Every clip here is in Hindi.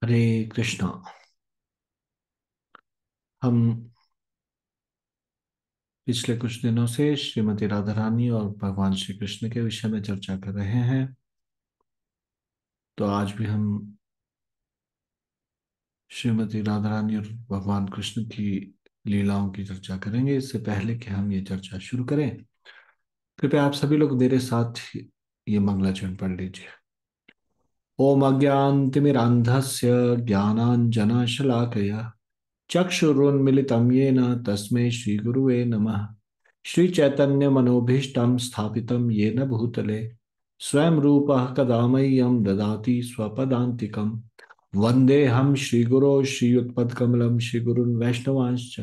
हरे कृष्णा। हम पिछले कुछ दिनों से श्रीमती राधा रानी और भगवान श्री कृष्ण के विषय में चर्चा कर रहे हैं। तो आज भी हम श्रीमती राधा रानी और भगवान कृष्ण की लीलाओं की चर्चा करेंगे। इससे पहले कि हम ये चर्चा शुरू करें, कृपया आप सभी लोग मेरे साथ ये मंगलाचरण पढ़ लीजिए। ओम अज्ञानतिमिरान्धस्य ज्ञानाञ्जनशलाकया चक्षुरुन्मिलितं येन तस्मै श्रीगुरुवे नमः। श्रीचैतन्यमनोभीष्टं स्थापितं येन भूतले स्वयं रूपः कदा मह्यं ददाति स्वपदान्तिकं। वन्देऽहं श्रीगुरो श्रीयुतपदकमलं श्रीगुरुन् वैष्णवांश्च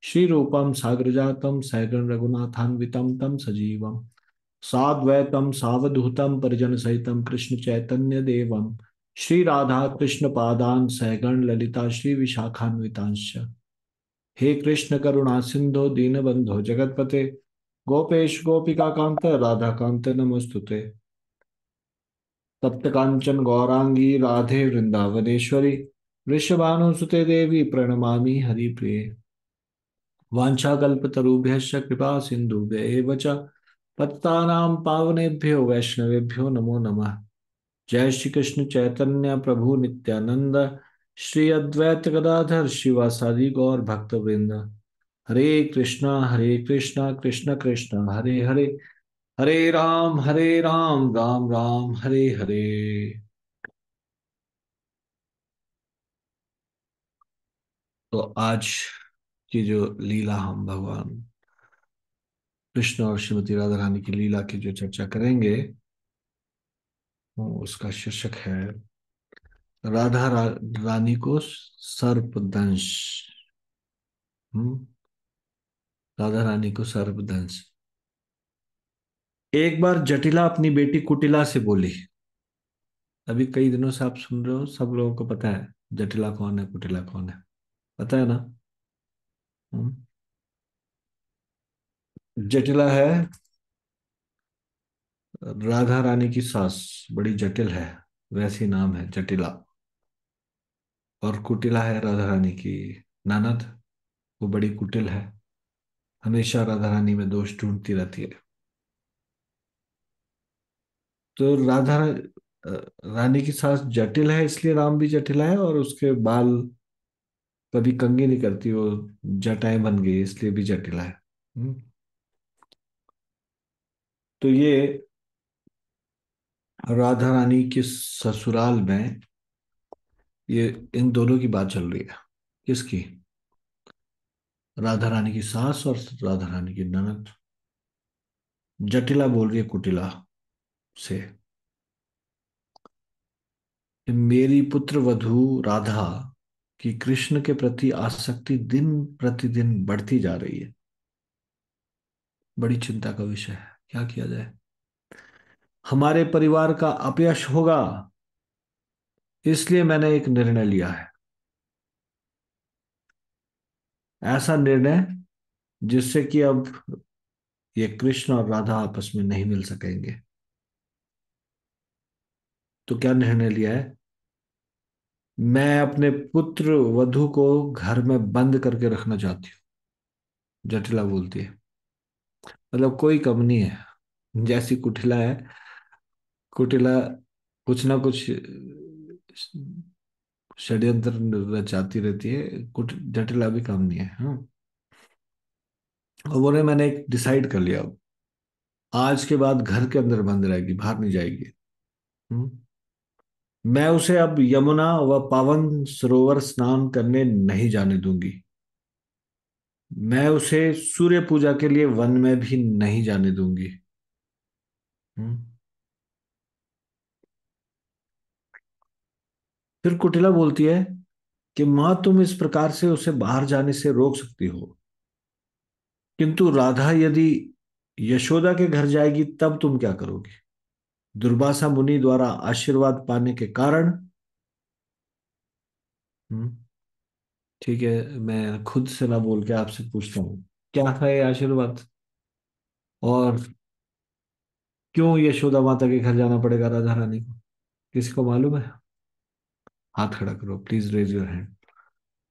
श्रीरूपं साग्रजातं सहगण रघुनाथान्वितं तं सजीवं साद्वैतं सावधूतं परिजनसहितं कृष्ण चैतन्य देवं श्री राधा कृष्ण पादान सहगण ललिता श्री विशाखान्वितांश्च। हे कृष्ण करुणा सिंधु दीनबंधो जगतपते गोपेश गोपिका कांत राधा कांत नमोस्तुते। तप्त कांचन गौरांगी राधे वृंदावनेश्वरी वृषभानुसुते देवी प्रणमामि हरिप्रिये। वाञ्छाकल्पतरुभ्यश्च कृपा सिन्धुभ्येव च पतितानां पावनेभ्यो वैष्णवेभ्यो नमो नमः। जय श्री कृष्ण चैतन्य प्रभु नित्यानंद श्री अद्वैत गदाधर शिवासादि गौर भक्तवृंद। हरे कृष्णा कृष्ण कृष्ण हरे हरे हरे राम राम हरे हरे। तो आज की जो लीला हम भगवान कृष्ण और श्रीमती राधा रानी की लीला की जो चर्चा करेंगे, वो उसका शीर्षक है रानी को सर्पदंश। हम्म, राधा रानी को सर्पदंश। एक बार जटिला अपनी बेटी कुटिला से बोली। अभी कई दिनों से आप सुन रहे हो, सब लोगों को पता है जटिला कौन है, कुटिला कौन है, पता है ना। हम्म, जटिला है राधा रानी की सास, बड़ी जटिल है, वैसी नाम है जटिला। और कुटिला है राधा रानी की ननद, वो बड़ी कुटिल है, हमेशा राधा रानी में दोष ढूंढती रहती है। तो रानी की सास जटिल है, इसलिए राम भी जटिल है, और उसके बाल कभी कंघी नहीं करती, वो जटाएं बन गई इसलिए भी जटिल है। हम्म, तो ये राधा रानी के ससुराल में ये इन दोनों की बात चल रही है। किसकी? राधा रानी की सास और राधा रानी की ननद। जटिला बोल रही है कुटिला से कि मेरी पुत्र वधू राधा की कृष्ण के प्रति आसक्ति दिन प्रतिदिन बढ़ती जा रही है। बड़ी चिंता का विषय है, क्या किया जाए। हमारे परिवार का अपयश होगा, इसलिए मैंने एक निर्णय लिया है। ऐसा निर्णय जिससे कि अब ये कृष्ण और राधा आपस में नहीं मिल सकेंगे। तो क्या निर्णय लिया है? मैं अपने पुत्र वधू को घर में बंद करके रखना चाहती हूँ, जटिला बोलती है। मतलब कोई कम नहीं है, जैसी कुटिला है, कुटिला कुछ ना कुछ षड्यंत्र रचाती रहती है, कुछ जटिला भी कम नहीं है। हाँ, और बोले मैंने एक डिसाइड कर लिया, अब आज के बाद घर के अंदर बंद रहेगी, बाहर नहीं जाएगी। हम्म? मैं उसे अब यमुना व पावन सरोवर स्नान करने नहीं जाने दूंगी। मैं उसे सूर्य पूजा के लिए वन में भी नहीं जाने दूंगी। हम्म? फिर कुटिला बोलती है कि माँ, तुम इस प्रकार से उसे बाहर जाने से रोक सकती हो, किंतु राधा यदि यशोदा के घर जाएगी तब तुम क्या करोगी? दुर्वासा मुनि द्वारा आशीर्वाद पाने के कारण। हम्म, ठीक है, मैं खुद से ना बोल के आपसे पूछता हूँ, क्या था ये आशीर्वाद? और क्यों यशोदा माता के घर जाना पड़ेगा राधा रानी को? किसी को मालूम है? हाथ खड़ा करो, प्लीज रेज योर हैंड।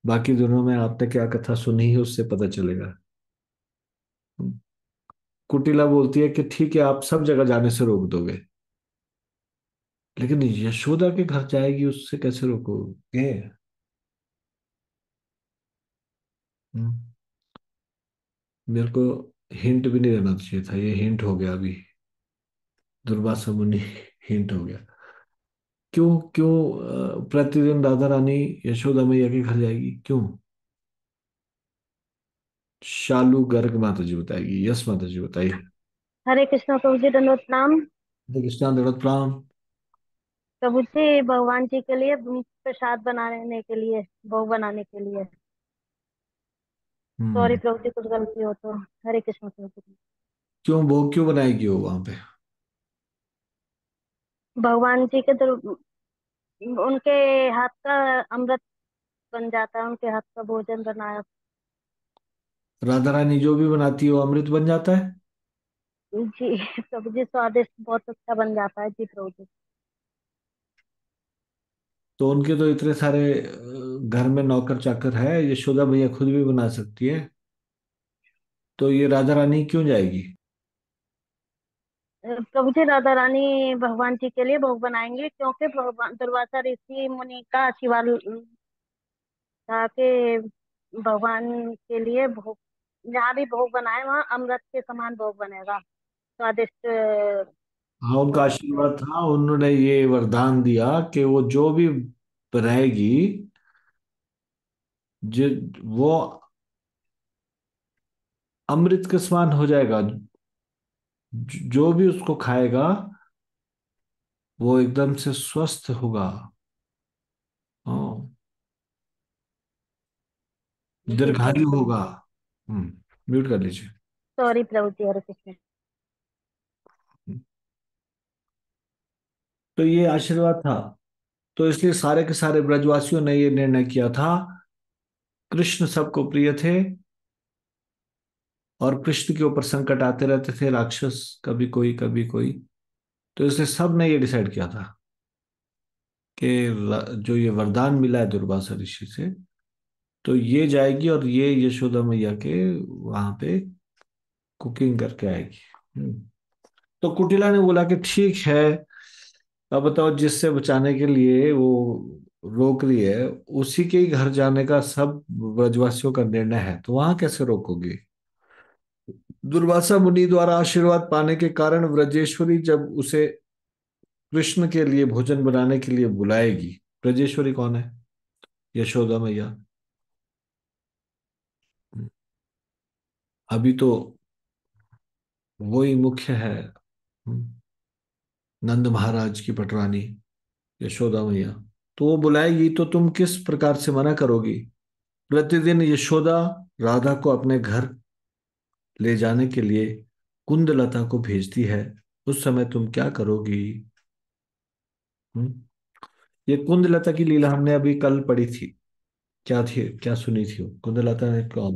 बाकी दोनों में आपने क्या कथा सुनी है उससे पता चलेगा। कुटिला बोलती है कि ठीक है, आप सब जगह जाने से रोक दोगे, लेकिन यशोदा के घर जाएगी उससे कैसे रोकोगे? हम्म, मेरे को हिंट भी नहीं देना चाहिए था, ये हिंट हो गया अभी। दुर्वासा मुनि हिंट हो गया। क्यों क्यों प्रतिदिन राधा रानी यशोदा मैया के घर जाएगी, क्यों? शालू गर्ग माता जी बताएगी, यस माता जी बताइए। हरे कृष्णा प्रभु जी, दंडवत प्रणाम। हरे कृष्णा दड़त प्रणाम। प्रभु जी, भगवान जी के लिए प्रसाद बनाने के लिए, भोग बनाने के लिए। सॉरी हम्म। प्रभु जी, कुछ गलती हो तो। हरे कृष्णा प्रभु जी। क्यों भोग क्यों बनाएगी वो वहां पे? भगवान जी के उनके हाथ का अमृत बन जाता है, उनके हाथ का भोजन बनाया। राधा रानी जो भी बनाती है वो अमृत बन जाता है। जी प्रभु जी, स्वादिष्ट बहुत अच्छा बन जाता है जी प्रभु जी। तो उनके तो इतने सारे घर में नौकर चाकर है, यशोदा मैया खुद भी बना सकती है। तो ये राधा रानी क्यों जाएगी? प्रभु जी, राधा रानी भगवान जी के लिए भोग बनाएंगे, क्योंकि भगवान दुर्वासा ऋषि मुनि का आशीर्वाद था कि भगवान के लिए भोग, जहाँ भी भोग बनाए वहाँ अमृत के समान भोग बनेगा, स्वादिष्ट हाँ, उनका बनेगा। आशीर्वाद था, उन्होंने ये वरदान दिया कि वो जो भी बनाएगी, जो वो अमृत के समान हो जाएगा। जो भी उसको खाएगा वो एकदम से स्वस्थ होगा। हाँ, जी प्रभु दीर्घायु जी। होगा। म्यूट कर लीजिए। सॉरी प्रभु जी, हरे कृष्ण। तो ये आशीर्वाद था, तो इसलिए सारे के सारे ब्रजवासियों ने ये निर्णय किया था। कृष्ण सबको प्रिय थे, और कृष्ण के ऊपर संकट आते रहते थे, राक्षस कभी कोई कभी कोई। तो इसलिए सब ने ये डिसाइड किया था कि जो ये वरदान मिला है दुर्वासा ऋषि से, तो ये जाएगी और ये यशोदा मैया के वहां पे कुकिंग करके आएगी। तो कुटिला ने बोला कि ठीक है, अब बताओ, जिससे बचाने के लिए वो रोक रही है, उसी के ही घर जाने का सब ब्रजवासियों का निर्णय है, तो वहां कैसे रोकोगी? दुर्वासा मुनि द्वारा आशीर्वाद पाने के कारण ब्रजेश्वरी जब उसे कृष्ण के लिए भोजन बनाने के लिए बुलाएगी। ब्रजेश्वरी कौन है? यशोदा मैया। अभी तो वही मुख्य है। नंद महाराज की पटरानी यशोदा मैया। तो वो बुलाएगी तो तुम किस प्रकार से मना करोगी? प्रतिदिन यशोदा राधा को अपने घर ले जाने के लिए कुंदलता को भेजती है, उस समय तुम क्या करोगी? हम्म? ये कुंदलता की लीला हमने अभी कल पढ़ी थी। क्या थी, क्या सुनी थी वो? कुंदलता ने कौन?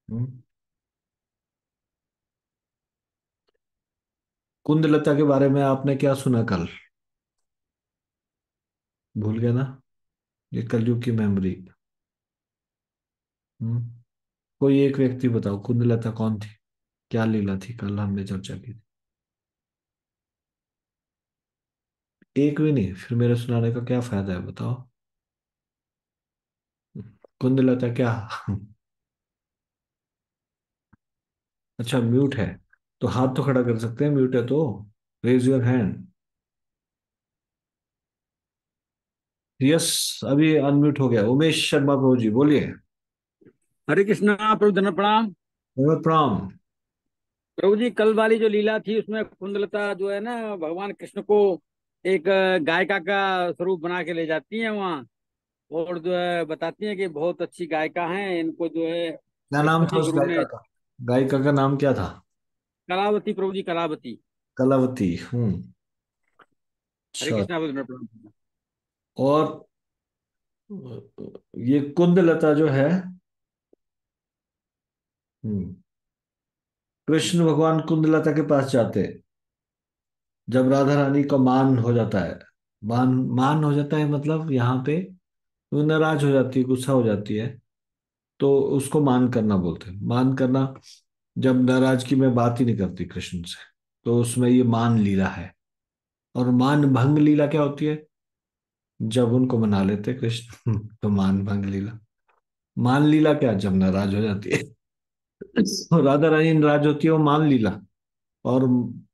हम्म? कुंदलता के बारे में आपने क्या सुना कल? भूल गया ना? ये कलयुग की मेमोरी। हम्म? कोई एक व्यक्ति बताओ, कुंदलता कौन थी? क्या लीला थी कल हमने चर्चा की थी? एक भी नहीं, फिर मेरे सुनाने का क्या फायदा है, बताओ। कुंदलता क्या? अच्छा, म्यूट है। तो हाथ तो खड़ा कर सकते हैं, म्यूट है तो। Raise your hand. यस, अभी अनम्यूट हो गया। उमेश शर्मा प्रभु जी बोलिए। हरे कृष्णा प्रभु, धन्य प्रणाम। प्रणाम। प्रभु जी, कल वाली जो लीला थी उसमें कुंदलता जो है ना, भगवान कृष्ण को एक गायिका का स्वरूप बना के ले जाती हैं वहाँ। और जो है बताती हैं कि बहुत अच्छी गायिका हैं, इनको जो है क्या नाम था सरस्वती उस गुरु गायिका ने। का? गायिका का नाम क्या था? कलावती प्रभु जी, कलावती। कलावती। हरे अच्छा। कृष्णा प्रभु, धन्य प्रणाम। और ये कुंदलता जो है, हम्म, कृष्ण भगवान कुंदलता के पास जाते जब राधा रानी का मान हो जाता है, मान मान हो जाता है, मतलब यहाँ पे वो नाराज हो जाती है, गुस्सा हो जाती है, तो उसको मान करना बोलते हैं। मान करना, जब नाराजगी में बात ही नहीं करती कृष्ण से, तो उसमें ये मान लीला है। और मान भंग लीला क्या होती है? जब उनको मना लेते कृष्ण तो मान भंग लीला। मान लीला क्या, जब नाराज हो जाती है तो राधा रानी नाराज होती है, वो मान लीला। और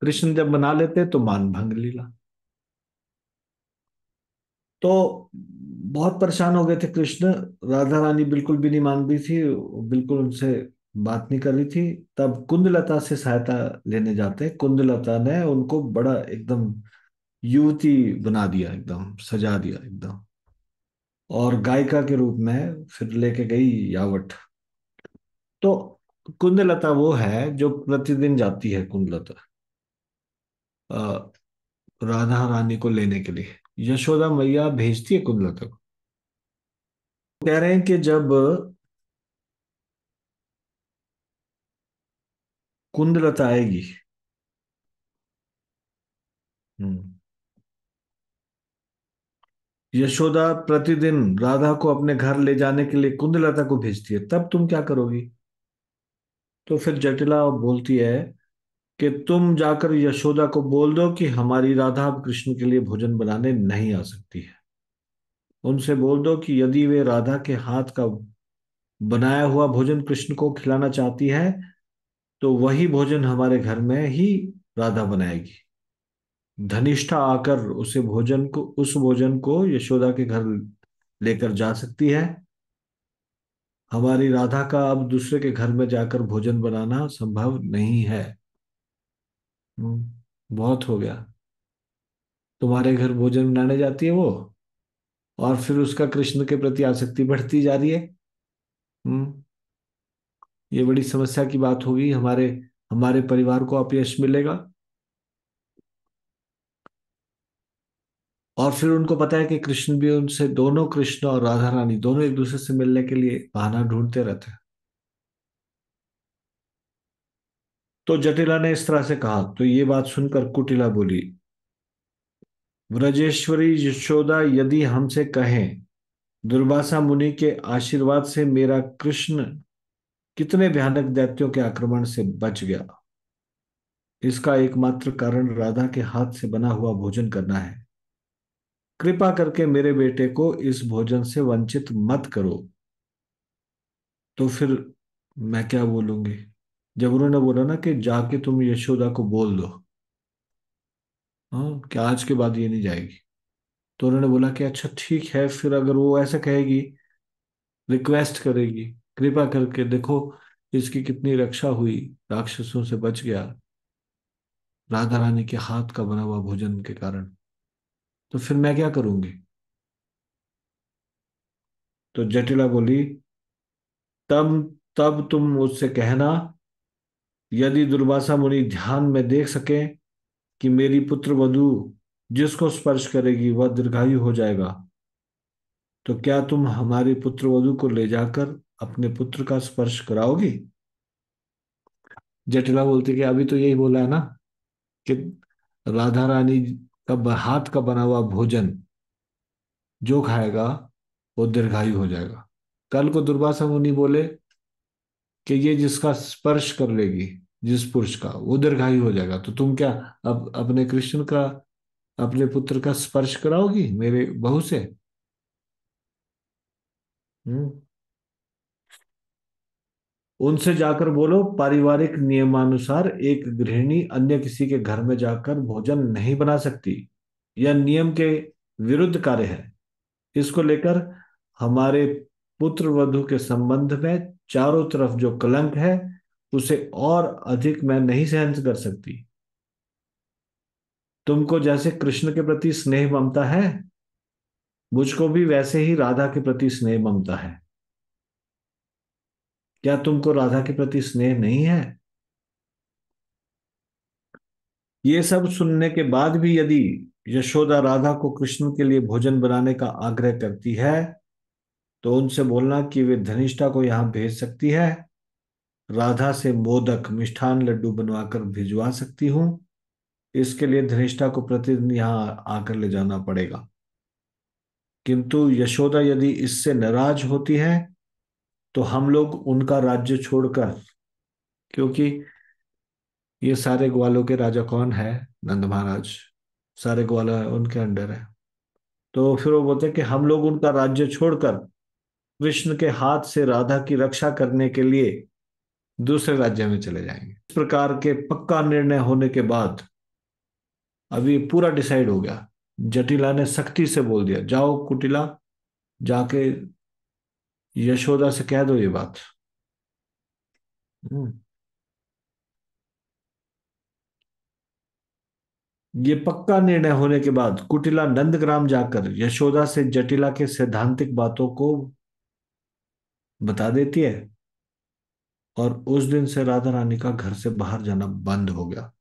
कृष्ण जब मना लेते तो मान भंग लीला। तो बहुत परेशान हो गए थे कृष्ण। राधा रानी बिल्कुल भी नहीं मान रही थी, वो बिल्कुल उनसे बात नहीं कर रही थी। तब कुंदलता से सहायता लेने जाते, कुंदलता ने उनको बड़ा एकदम युवती बना दिया, एकदम सजा दिया एकदम, और गायिका के रूप में फिर लेके गई यावट। तो कुंदलता वो है जो प्रतिदिन जाती है, कुंदलता अ, राधा रानी को लेने के लिए। यशोदा मैया भेजती है कुंदलता को। कह रहे हैं कि जब कुंदलता आएगी, हम्म, यशोदा प्रतिदिन राधा को अपने घर ले जाने के लिए कुंदलता को भेजती है, तब तुम क्या करोगी? तो फिर जटिला बोलती है कि तुम जाकर यशोदा को बोल दो कि हमारी राधा अब कृष्ण के लिए भोजन बनाने नहीं आ सकती है। उनसे बोल दो कि यदि वे राधा के हाथ का बनाया हुआ भोजन कृष्ण को खिलाना चाहती है, तो वही भोजन हमारे घर में ही राधा बनाएगी। धनिष्ठा आकर उस भोजन को यशोदा के घर लेकर जा सकती है। हमारी राधा का अब दूसरे के घर में जाकर भोजन बनाना संभव नहीं है। बहुत हो गया। तुम्हारे घर भोजन बनाने जाती है वो, और फिर उसका कृष्ण के प्रति आसक्ति बढ़ती जा रही है। हम्म ये बड़ी समस्या की बात होगी, हमारे हमारे परिवार को अपयश मिलेगा। और फिर उनको पता है कि कृष्ण भी उनसे, दोनों कृष्ण और राधा रानी दोनों एक दूसरे से मिलने के लिए बहाना ढूंढते रहते हैं। तो जटिला ने इस तरह से कहा, तो ये बात सुनकर कुटिला बोली, व्रजेश्वरी यशोदा यदि हमसे कहें, दुर्वासा मुनि के आशीर्वाद से मेरा कृष्ण कितने भयानक दैत्यों के आक्रमण से बच गया, इसका एकमात्र कारण राधा के हाथ से बना हुआ भोजन करना है। कृपा करके मेरे बेटे को इस भोजन से वंचित मत करो। तो फिर मैं क्या बोलूंगी? जब उन्होंने बोला ना कि जाके तुम यशोदा को बोल दो, हाँ, कि आज के बाद ये नहीं जाएगी, तो उन्होंने बोला कि अच्छा ठीक है, फिर अगर वो ऐसा कहेगी, रिक्वेस्ट करेगी, कृपा करके देखो इसकी कितनी रक्षा हुई, राक्षसों से बच गया राधा रानी के हाथ का बना हुआ भोजन के कारण, तो फिर मैं क्या करूंगी? तो जटिला बोली, तब तब तुम मुझसे कहना, यदि दुर्वासा मुनि ध्यान में देख सके कि मेरी पुत्र वधू जिसको स्पर्श करेगी वह दीर्घायु हो जाएगा, तो क्या तुम हमारी पुत्र वधू को ले जाकर अपने पुत्र का स्पर्श कराओगी? जटिला बोलती कि अभी तो यही बोला है ना कि राधा रानी का हाथ का बना हुआ भोजन जो खाएगा वो दीर्घायु हो जाएगा। कल को दुर्वासा मुनि बोले कि ये जिसका स्पर्श कर लेगी, जिस पुरुष का, वो दीर्घायु हो जाएगा, तो तुम क्या अब अपने कृष्ण का, अपने पुत्र का स्पर्श कराओगी मेरे बहू से? हम्म उनसे जाकर बोलो, पारिवारिक नियमानुसार एक गृहिणी अन्य किसी के घर में जाकर भोजन नहीं बना सकती। यह नियम के विरुद्ध कार्य है। इसको लेकर हमारे पुत्र वधू के संबंध में चारों तरफ जो कलंक है, उसे और अधिक मैं नहीं सहन कर सकती। तुमको जैसे कृष्ण के प्रति स्नेह ममता है, मुझको भी वैसे ही राधा के प्रति स्नेह ममता है। क्या तुमको राधा के प्रति स्नेह नहीं है? ये सब सुनने के बाद भी यदि यशोदा राधा को कृष्ण के लिए भोजन बनाने का आग्रह करती है, तो उनसे बोलना कि वे धनिष्ठा को यहाँ भेज सकती है। राधा से मोदक मिष्ठान लड्डू बनवाकर भिजवा सकती हूँ। इसके लिए धनिष्ठा को प्रतिदिन यहाँ आकर ले जाना पड़ेगा। किंतु यशोदा यदि इससे नाराज होती है तो हम लोग उनका राज्य छोड़कर, क्योंकि ये सारे ग्वालों के राजा कौन है, नंद महाराज, सारे ग्वाला है उनके अंडर है। तो फिर वो बोलते हैं कि हम लोग उनका राज्य छोड़कर कृष्ण के हाथ से राधा की रक्षा करने के लिए दूसरे राज्य में चले जाएंगे। इस प्रकार के पक्का निर्णय होने के बाद अभी पूरा डिसाइड हो गया। जटिला ने सख्ती से बोल दिया, जाओ कुटिला, जाके यशोदा से कह दो ये बात। हम्म। ये पक्का निर्णय होने के बाद कुटिला नंदग्राम जाकर यशोदा से जटिला के सैद्धांतिक बातों को बता देती है, और उस दिन से राधा रानी का घर से बाहर जाना बंद हो गया।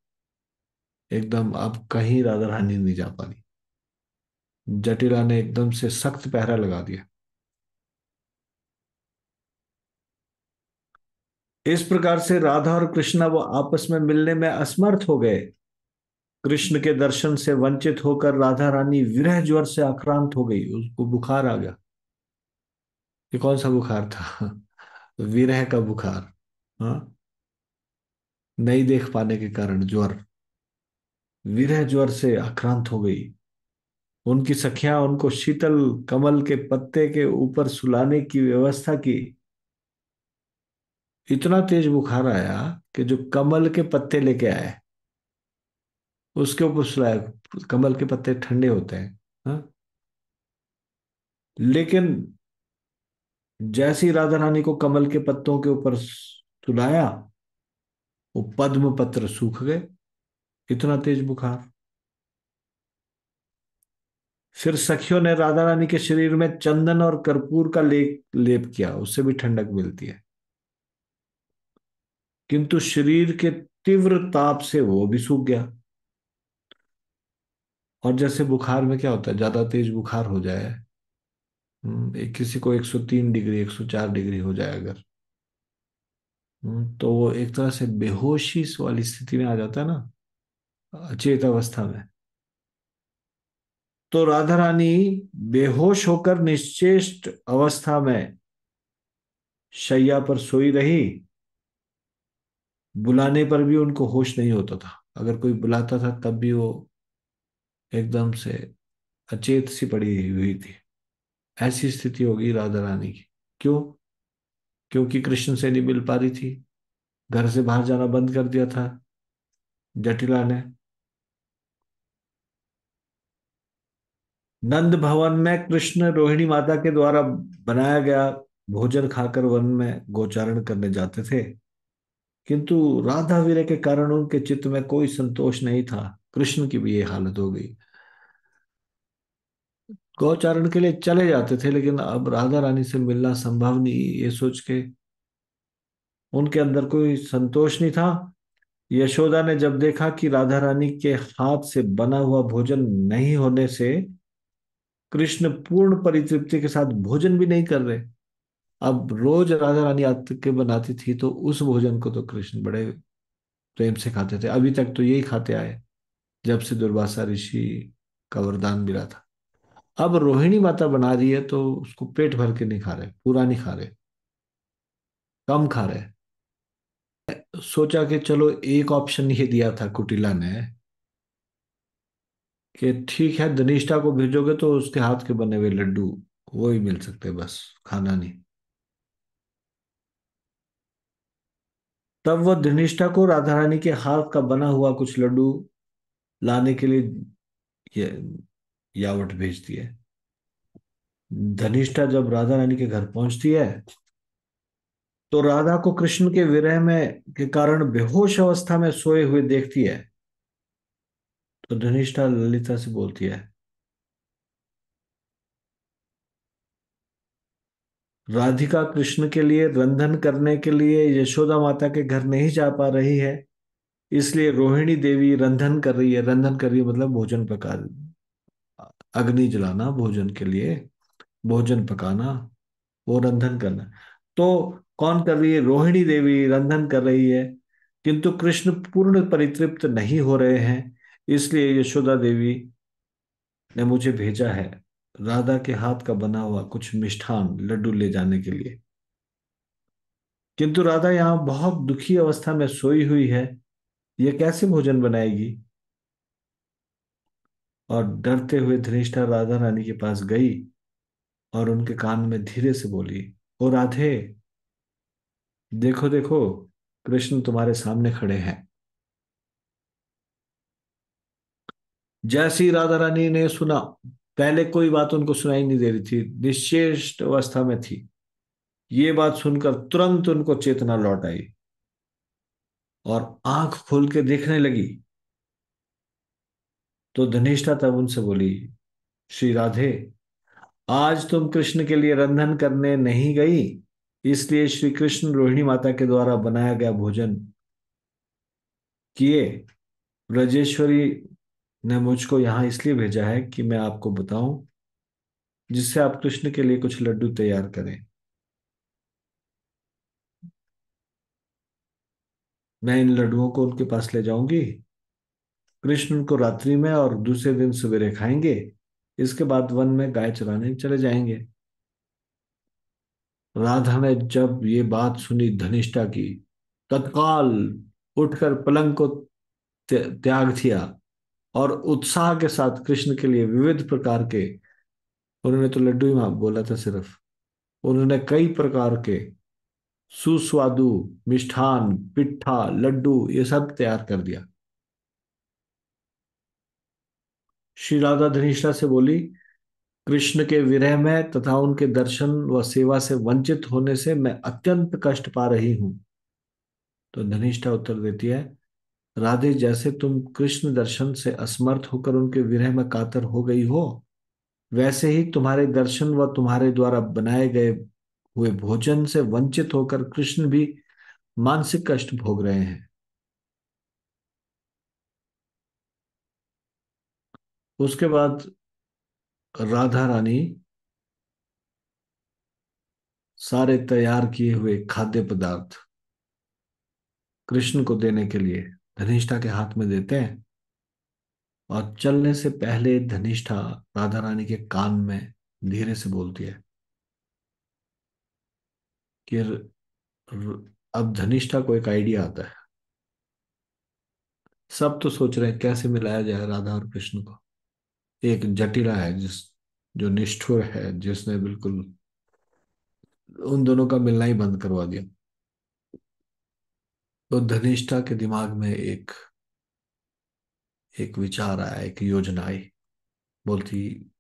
एकदम अब कहीं राधा रानी नहीं जा पाई। जटिला ने एकदम से सख्त पहरा लगा दिया। इस प्रकार से राधा और कृष्णा वो आपस में मिलने में असमर्थ हो गए। कृष्ण के दर्शन से वंचित होकर राधा रानी विरह ज्वर से आक्रांत हो गई, उसको बुखार आ गया। ये कौन सा बुखार था? विरह का बुखार। हाँ, नहीं देख पाने के कारण ज्वर, विरह ज्वर से आक्रांत हो गई। उनकी सखियां उनको शीतल कमल के पत्ते के ऊपर सुलाने की व्यवस्था की। इतना तेज बुखार आया कि जो कमल के पत्ते लेके आए उसके ऊपर सुलाया। कमल के पत्ते ठंडे होते हैं। हाँ? लेकिन जैसे ही राधा रानी को कमल के पत्तों के ऊपर सुलाया, वो पद्म पत्र सूख गए। इतना तेज बुखार। फिर सखियों ने राधा रानी के शरीर में चंदन और कर्पूर का लेप लेप किया, उससे भी ठंडक मिलती है। किंतु शरीर के तीव्र ताप से वो भी सूख गया। और जैसे बुखार में क्या होता है, ज्यादा तेज बुखार हो जाए, एक किसी को 103 डिग्री 104 डिग्री हो जाए अगर, तो वो एक तरह से बेहोशी वाली स्थिति में आ जाता है ना, अचेत अवस्था में। तो राधा रानी बेहोश होकर निश्चेष्ट अवस्था में शैया पर सोई रही। बुलाने पर भी उनको होश नहीं होता था। अगर कोई बुलाता था तब भी वो एकदम से अचेत सी पड़ी हुई थी। ऐसी स्थिति हो गई राधा रानी की। क्यों? क्योंकि कृष्ण से नहीं मिल पा रही थी, घर से बाहर जाना बंद कर दिया था जटिला ने। नंद भवन में कृष्ण रोहिणी माता के द्वारा बनाया गया भोजन खाकर वन में गोचारण करने जाते थे। किंतु राधा विरह के कारण उनके चित्त में कोई संतोष नहीं था। कृष्ण की भी ये हालत हो गई। गौचारण के लिए चले जाते थे, लेकिन अब राधा रानी से मिलना संभव नहीं, ये सोच के उनके अंदर कोई संतोष नहीं था। यशोदा ने जब देखा कि राधा रानी के हाथ से बना हुआ भोजन नहीं होने से कृष्ण पूर्ण परितृप्ति के साथ भोजन भी नहीं कर रहे, अब रोज राधा रानी आते के बनाती थी तो उस भोजन को तो कृष्ण बड़े प्रेम से खाते थे। अभी तक तो यही खाते आए जब से दुर्वासा ऋषि का वरदान मिला था। अब रोहिणी माता बना रही है तो उसको पेट भर के नहीं खा रहे, पूरा नहीं खा रहे, कम खा रहे। सोचा कि चलो एक ऑप्शन ये दिया था कुटिला ने कि ठीक है, धनिष्ठा को भेजोगे तो उसके हाथ के बने हुए लड्डू वो ही मिल सकते, बस खाना नहीं। तब वह धनिष्ठा को राधा रानी के हाथ का बना हुआ कुछ लड्डू लाने के लिए ये यावट भेजती है। धनिष्ठा जब राधा रानी के घर पहुंचती है तो राधा को कृष्ण के विरह में के कारण बेहोश अवस्था में सोए हुए देखती है। तो धनिष्ठा ललिता से बोलती है, राधिका कृष्ण के लिए रंधन करने के लिए यशोदा माता के घर नहीं जा पा रही है, इसलिए रोहिणी देवी रंधन कर रही है। रंधन कर रही है मतलब भोजन पका, अग्नि जलाना भोजन के लिए, भोजन पकाना, वो रंधन करना। तो कौन कर रही है? रोहिणी देवी रंधन कर रही है। किंतु कृष्ण पूर्ण परितृप्त नहीं हो रहे हैं, इसलिए यशोदा देवी ने मुझे भेजा है राधा के हाथ का बना हुआ कुछ मिष्ठान लड्डू ले जाने के लिए। किंतु राधा यहाँ बहुत दुखी अवस्था में सोई हुई है, ये कैसे भोजन बनाएगी? और डरते हुए धनिष्ठा राधा रानी के पास गई और उनके कान में धीरे से बोली, ओ राधे, देखो देखो, कृष्ण तुम्हारे सामने खड़े हैं। जैसी राधा रानी ने सुना, पहले कोई बात उनको सुनाई नहीं दे रही थी, निश्चेष्ट अवस्था में थी, ये बात सुनकर तुरंत उनको चेतना लौट आई और आंख खोल के देखने लगी। तो धनिष्ठा तब उनसे बोली, श्री राधे, आज तुम कृष्ण के लिए रंधन करने नहीं गई, इसलिए श्री कृष्ण रोहिणी माता के द्वारा बनाया गया भोजन किए। ब्रजेश्वरी ने मुझको यहाँ इसलिए भेजा है कि मैं आपको बताऊं, जिससे आप कृष्ण के लिए कुछ लड्डू तैयार करें। मैं इन लड्डुओं को उनके पास ले जाऊंगी, कृष्ण उनको रात्रि में और दूसरे दिन सवेरे खाएंगे। इसके बाद वन में गाय चराने चले जाएंगे। राधा ने जब ये बात सुनी धनिष्ठा की, तत्काल उठकर पलंग को त्याग दिया और उत्साह के साथ कृष्ण के लिए विविध प्रकार के, उन्होंने तो लड्डू ही बोला था सिर्फ, उन्होंने कई प्रकार के सुस्वादु मिष्ठान, पिट्ठा, लड्डू ये सब तैयार कर दिया। श्री राधा धनिष्ठा से बोली, कृष्ण के विरह में तथा उनके दर्शन व सेवा से वंचित होने से मैं अत्यंत कष्ट पा रही हूं। तो धनिष्ठा उत्तर देती है, राधे, जैसे तुम कृष्ण दर्शन से असमर्थ होकर उनके विरह में कातर हो गई हो, वैसे ही तुम्हारे दर्शन व तुम्हारे द्वारा बनाए गए हुए भोजन से वंचित होकर कृष्ण भी मानसिक कष्ट भोग रहे हैं। उसके बाद राधा रानी सारे तैयार किए हुए खाद्य पदार्थ कृष्ण को देने के लिए धनिष्ठा के हाथ में देते हैं और चलने से पहले धनिष्ठा राधा रानी के कान में धीरे से बोलती है कि अब धनिष्ठा को एक आइडिया आता है। सब तो सोच रहे हैं कैसे मिलाया जाए राधा और कृष्ण को। एक जटिला है जो निष्ठुर है, जिसने बिल्कुल उन दोनों का मिलना ही बंद करवा दिया। तो धनिष्ठा के दिमाग में एक एक विचार आया, एक योजना आई। बोलती,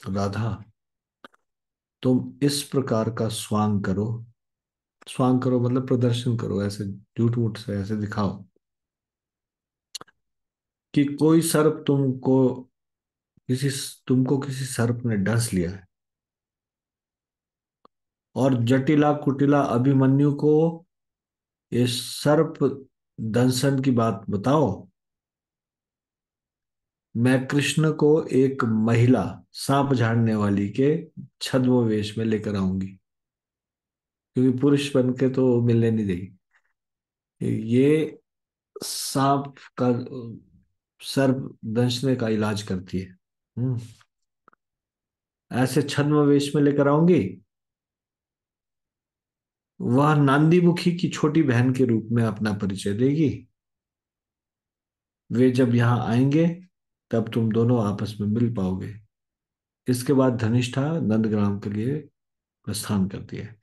राधा, तुम इस प्रकार का स्वांग करो, स्वांग करो मतलब प्रदर्शन करो, ऐसे झूठ मूठ से ऐसे दिखाओ कि कोई सर्प किसी तुमको किसी सर्प ने डस लिया है, और जटिला कुटिला अभिमन्यु को ये सर्प दंशन की बात बताओ। मैं कृष्ण को एक महिला सांप झाड़ने वाली के छद्म वेश में लेकर आऊंगी, क्योंकि पुरुष बन के तो मिलने नहीं देगी। ये सांप का सर्प दंशने का इलाज करती है। ऐसे छद्म वेश में लेकर आऊंगी। वह नांदी मुखी की छोटी बहन के रूप में अपना परिचय देगी। वे जब यहाँ आएंगे तब तुम दोनों आपस में मिल पाओगे। इसके बाद धनिष्ठा नंदग्राम के लिए प्रस्थान करती है।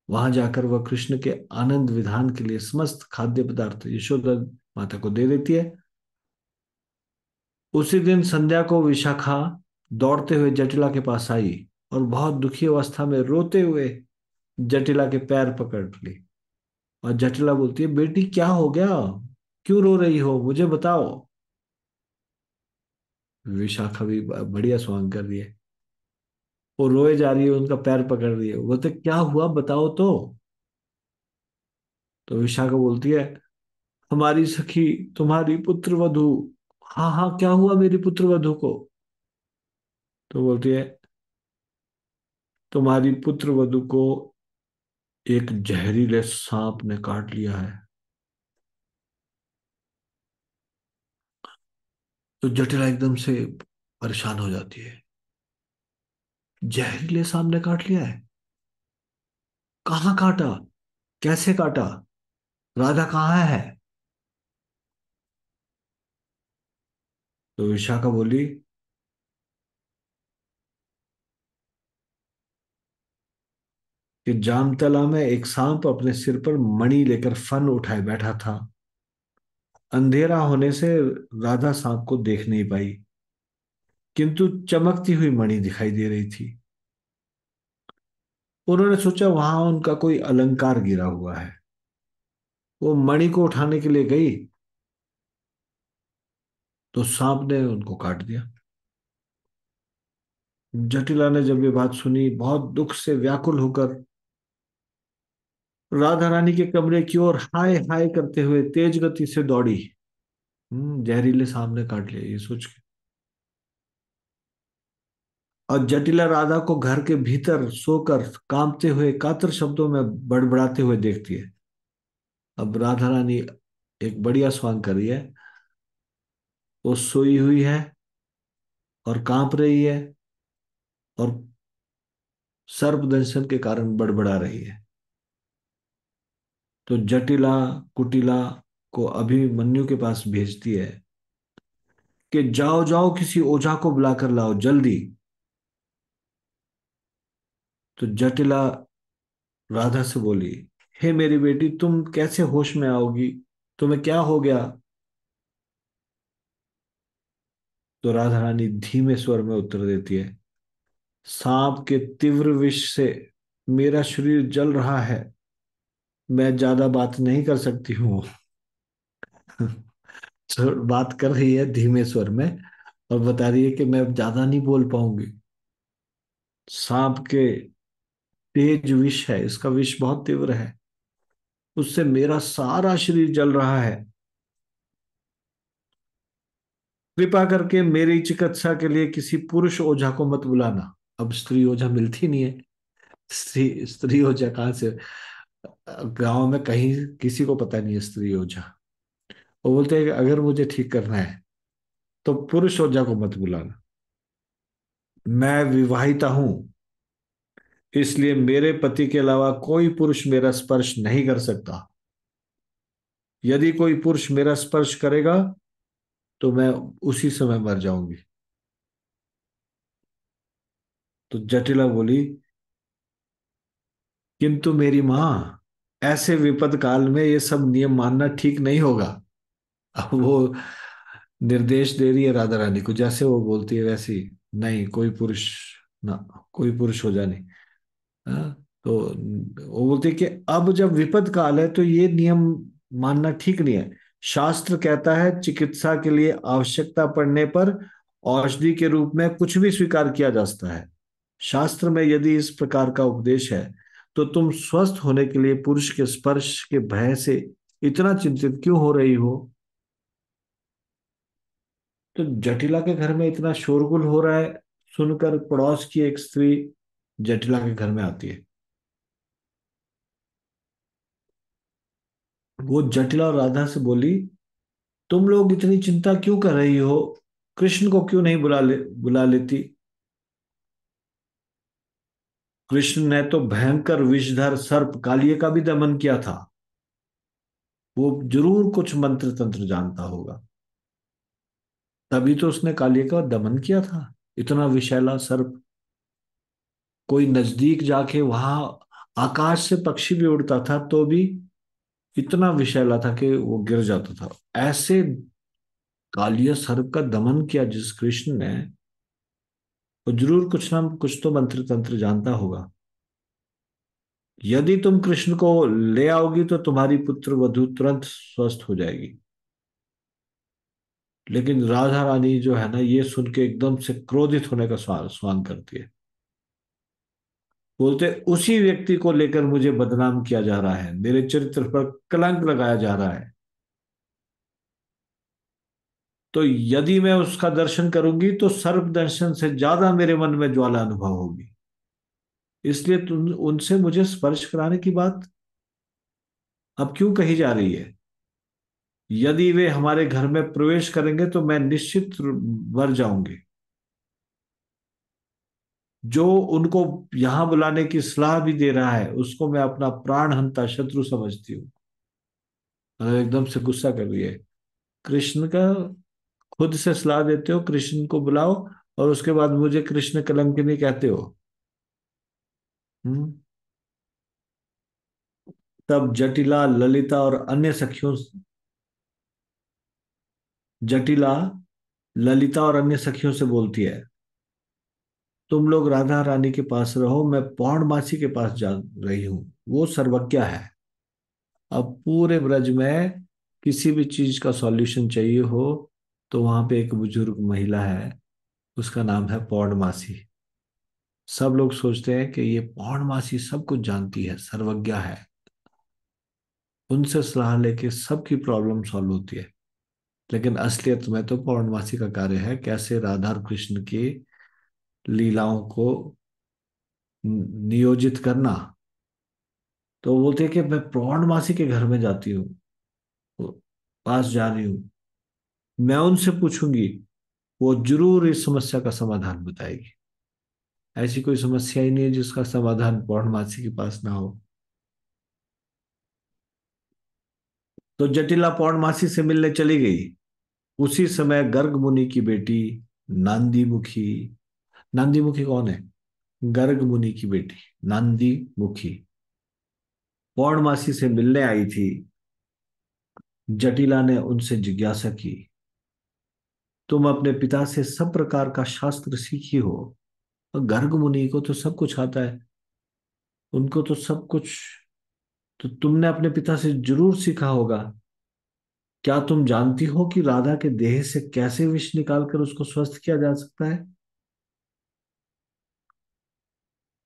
वहां जाकर वह कृष्ण के आनंद विधान के लिए समस्त खाद्य पदार्थ यशोदा माता को दे देती है। उसी दिन संध्या को विशाखा दौड़ते हुए जटिला के पास आई और बहुत दुखी अवस्था में रोते हुए जटिला के पैर पकड़ ली। और जटिला बोलती है, बेटी क्या हो गया, क्यों रो रही हो, मुझे बताओ। विशाखा भी बढ़िया स्वांग कर रही है, वो रोए जा रही है, उनका पैर पकड़ रही है, वो बोलते क्या हुआ बताओ तो। तो विशाखा बोलती है, हमारी सखी तुम्हारी पुत्र वधू। हाँ हाँ, क्या हुआ मेरी पुत्र वधू को? तो बोलती है, तुम्हारी पुत्र वधू को एक जहरीले सांप ने काट लिया है। तो जटिला एकदम से परेशान हो जाती है। जहरीले सांप ने काट लिया है? कहाँ काटा? कैसे काटा? राधा कहाँ है? तो विशाखा बोली कि जामतला में एक सांप अपने सिर पर मणि लेकर फन उठाए बैठा था। अंधेरा होने से राधा सांप को देख नहीं पाई, किंतु चमकती हुई मणि दिखाई दे रही थी। उन्होंने सोचा वहां उनका कोई अलंकार गिरा हुआ है। वो मणि को उठाने के लिए गई तो सांप ने उनको काट दिया। जटिला ने जब ये बात सुनी, बहुत दुख से व्याकुल होकर राधा रानी के कमरे की ओर हाय हाय करते हुए तेज गति से दौड़ी। जहरीले सांप ने काट लिया ये सोच के। और जटिला राधा को घर के भीतर सोकर कांपते हुए कातर शब्दों में बड़बड़ाते हुए देखती है। अब राधा रानी एक बढ़िया स्वांग कर रही है। वो सोई हुई है और कांप रही है और सर्प दंशन के कारण बड़बड़ा रही है। तो जटिला कुटिला को अभिमन्यु के पास भेजती है कि जाओ जाओ किसी ओझा को बुलाकर लाओ जल्दी। तो जटिला राधा से बोली, हे मेरी बेटी, तुम कैसे होश में आओगी? तुम्हें क्या हो गया? तो राधा रानी धीमे स्वर में उत्तर देती है, सांप के तीव्र विष से मेरा शरीर जल रहा है। मैं ज्यादा बात नहीं कर सकती हूँ। बात कर रही है धीमे स्वर में और बता रही है कि मैं अब ज्यादा नहीं बोल पाऊंगी। सांप के तेज विष है, इसका विष बहुत तीव्र है, उससे मेरा सारा शरीर जल रहा है। कृपा करके मेरी चिकित्सा के लिए किसी पुरुष ओझा को मत बुलाना। अब स्त्री ओझा मिलती नहीं है। स्त्री स्त्री ओझा कहाँ से? गांव में कहीं किसी को पता नहीं है स्त्री ओझा। वो बोलते हैं कि अगर मुझे ठीक करना है तो पुरुष ओझा को मत बुलाना। मैं विवाहिता हूं, इसलिए मेरे पति के अलावा कोई पुरुष मेरा स्पर्श नहीं कर सकता। यदि कोई पुरुष मेरा स्पर्श करेगा तो मैं उसी समय मर जाऊंगी। तो जटिला बोली, किंतु मेरी माँ, ऐसे विपद काल में ये सब नियम मानना ठीक नहीं होगा। अब वो निर्देश दे रही है राधा रानी को, जैसे वो बोलती है वैसे ही। नहीं, कोई पुरुष ना, कोई पुरुष हो जाने। हाँ, तो वो बोलती है कि अब जब विपद काल है तो ये नियम मानना ठीक नहीं है। शास्त्र कहता है चिकित्सा के लिए आवश्यकता पड़ने पर औषधि के रूप में कुछ भी स्वीकार किया जा सकता है। शास्त्र में यदि इस प्रकार का उपदेश है तो तुम स्वस्थ होने के लिए पुरुष के स्पर्श के भय से इतना चिंतित क्यों हो रही हो? तो जटिला के घर में इतना शोरगुल हो रहा है सुनकर पड़ोस की एक स्त्री जटिला के घर में आती है। वो जटिला और राधा से बोली, तुम लोग इतनी चिंता क्यों कर रही हो? कृष्ण को क्यों नहीं बुला लेती? कृष्ण ने तो भयंकर विषधर सर्प कालिए का भी दमन किया था। वो जरूर कुछ मंत्र तंत्र जानता होगा, तभी तो उसने कालिए का दमन किया था। इतना विषैला सर्प, कोई नजदीक जाके वहां आकाश से पक्षी भी उड़ता था तो भी इतना विषैला था कि वो गिर जाता था। ऐसे कालिया सर्प का दमन किया जिस कृष्ण ने, वो जरूर कुछ ना कुछ तो मंत्र तंत्र जानता होगा। यदि तुम कृष्ण को ले आओगी तो तुम्हारी पुत्र वधू तुरंत स्वस्थ हो जाएगी। लेकिन राधा रानी जो है ना, ये सुन के एकदम से क्रोधित होने का स्वांग करती है। बोलते, उसी व्यक्ति को लेकर मुझे बदनाम किया जा रहा है, मेरे चरित्र पर कलंक लगाया जा रहा है। तो यदि मैं उसका दर्शन करूंगी तो सर्प दर्शन से ज्यादा मेरे मन में ज्वाला अनुभव होगी। इसलिए तुम उनसे मुझे स्पर्श कराने की बात अब क्यों कही जा रही है? यदि वे हमारे घर में प्रवेश करेंगे तो मैं निश्चित मर जाऊंगी। जो उनको यहां बुलाने की सलाह भी दे रहा है उसको मैं अपना प्राण हंता शत्रु समझती हूँ। मतलब एकदम से गुस्सा कर रही है। कृष्ण का खुद से सलाह देते हो, कृष्ण को बुलाओ, और उसके बाद मुझे कृष्ण कलंकिनी कहते हो। हम्म। तब जटिला, ललिता और अन्य सखियों जटिला ललिता और अन्य सखियों से बोलती है, तुम लोग राधा रानी के पास रहो, मैं पौर्णमासी के पास जा रही हूँ, वो सर्वज्ञ है। अब पूरे ब्रज में किसी भी चीज का सॉल्यूशन चाहिए हो तो वहां पे एक बुजुर्ग महिला है, उसका नाम है पौर्णमासी। सब लोग सोचते हैं कि ये पौर्णमासी सब कुछ जानती है, सर्वज्ञ है, उनसे सलाह लेके सबकी प्रॉब्लम सॉल्व होती है। लेकिन असलियत में तो पौर्णमासी का कार्य है कैसे राधा और कृष्ण की लीलाओं को नियोजित करना। तो वो बोलते हैं कि मैं पौर्णमासी के घर में जाती हूँ, वो पास जा रही हूँ, मैं उनसे पूछूंगी, वो जरूर इस समस्या का समाधान बताएगी। ऐसी कोई समस्या ही नहीं है जिसका समाधान पौर्णमासी के पास ना हो। तो जटिला पौर्णमासी से मिलने चली गई। उसी समय गर्ग मुनि की बेटी नांदी मुखी, नांदी मुखी कौन है? गर्ग मुनि की बेटी नांदी मुखी पौर्णमासी से मिलने आई थी। जटिला ने उनसे जिज्ञासा की, तुम अपने पिता से सब प्रकार का शास्त्र सीखी हो? और गर्ग मुनि को तो सब कुछ आता है, उनको तो सब कुछ, तो तुमने अपने पिता से जरूर सीखा होगा। क्या तुम जानती हो कि राधा के देह से कैसे विष निकालकर उसको स्वस्थ किया जा सकता है?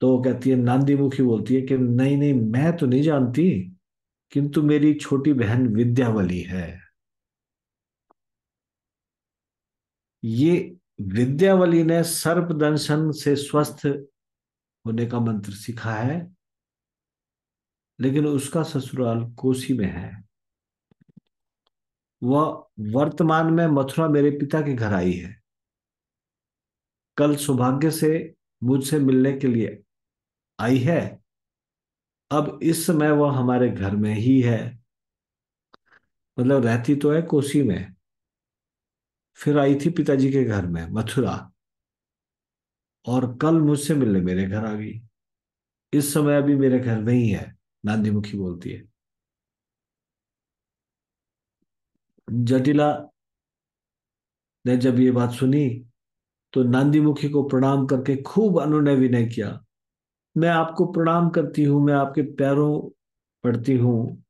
तो वो कहती है, नांदी मुखी बोलती है कि नहीं नहीं, मैं तो नहीं जानती, किंतु मेरी छोटी बहन विद्यावली है। ये विद्यावली ने सर्प दंशन से स्वस्थ होने का मंत्र सीखा है, लेकिन उसका ससुराल कोसी में है। वह वर्तमान में मथुरा मेरे पिता के घर आई है। कल सौभाग्य से मुझसे मिलने के लिए आई है। अब इस समय वह हमारे घर में ही है, मतलब रहती तो है कोसी में, फिर आई थी पिताजी के घर में मथुरा, और कल मुझसे मिलने मेरे घर आ गई। इस समय अभी मेरे घर में ही है, नांदी मुखी बोलती है। जटिला ने जब ये बात सुनी तो नांदी मुखी को प्रणाम करके खूब अनुनय विनय किया। मैं आपको प्रणाम करती हूँ, मैं आपके पैरों पड़ती हूँ,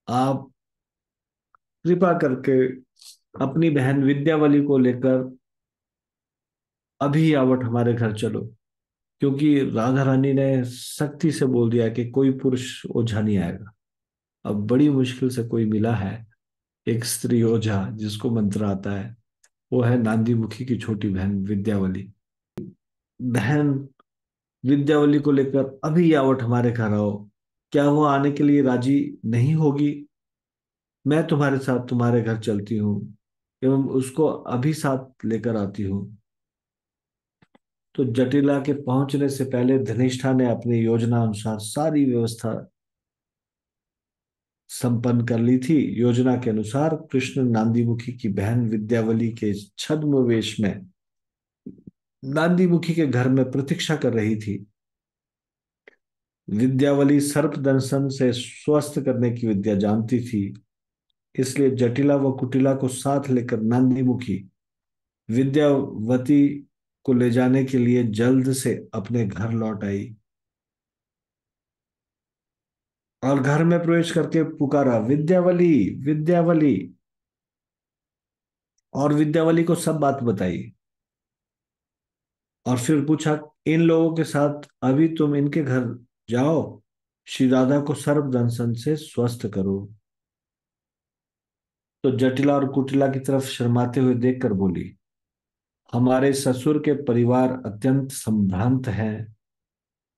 आप कृपा करके अपनी बहन विद्यावली को लेकर अभी आवट हमारे घर चलो। क्योंकि राधा रानी ने सख्ती से बोल दिया कि कोई पुरुष ओझा नहीं आएगा। अब बड़ी मुश्किल से कोई मिला है, एक स्त्री ओझा जिसको मंत्र आता है, वो है नांदी मुखी की छोटी बहन विद्यावली। बहन विद्यावली को लेकर अभी आवट हमारे घर आओ। क्या वो आने के लिए राजी नहीं होगी? मैं तुम्हारे साथ तुम्हारे घर चलती हूँ एवं उसको अभी साथ लेकर आती हूँ। तो जटिला के पहुंचने से पहले धनिष्ठा ने अपनी योजना अनुसार सारी व्यवस्था संपन्न कर ली थी। योजना के अनुसार कृष्ण नांदीमुखी की बहन विद्यावली के छद्म वेश में नांदीमुखी के घर में प्रतीक्षा कर रही थी। विद्यावली सर्प दंशन से स्वस्थ करने की विद्या जानती थी, इसलिए जटिला व कुटिला को साथ लेकर नांदीमुखी विद्यावती को ले जाने के लिए जल्द से अपने घर लौट आई और घर में प्रवेश करके पुकारा, विद्यावली विद्यावली। और विद्यावली को सब बात बताई और फिर पूछा, इन लोगों के साथ अभी तुम इनके घर जाओ, श्री राधा को सर्प दंशन से स्वस्थ करो। तो जटिला और कुटिला की तरफ शर्माते हुए देखकर बोली, हमारे ससुर के परिवार अत्यंत संभ्रांत है।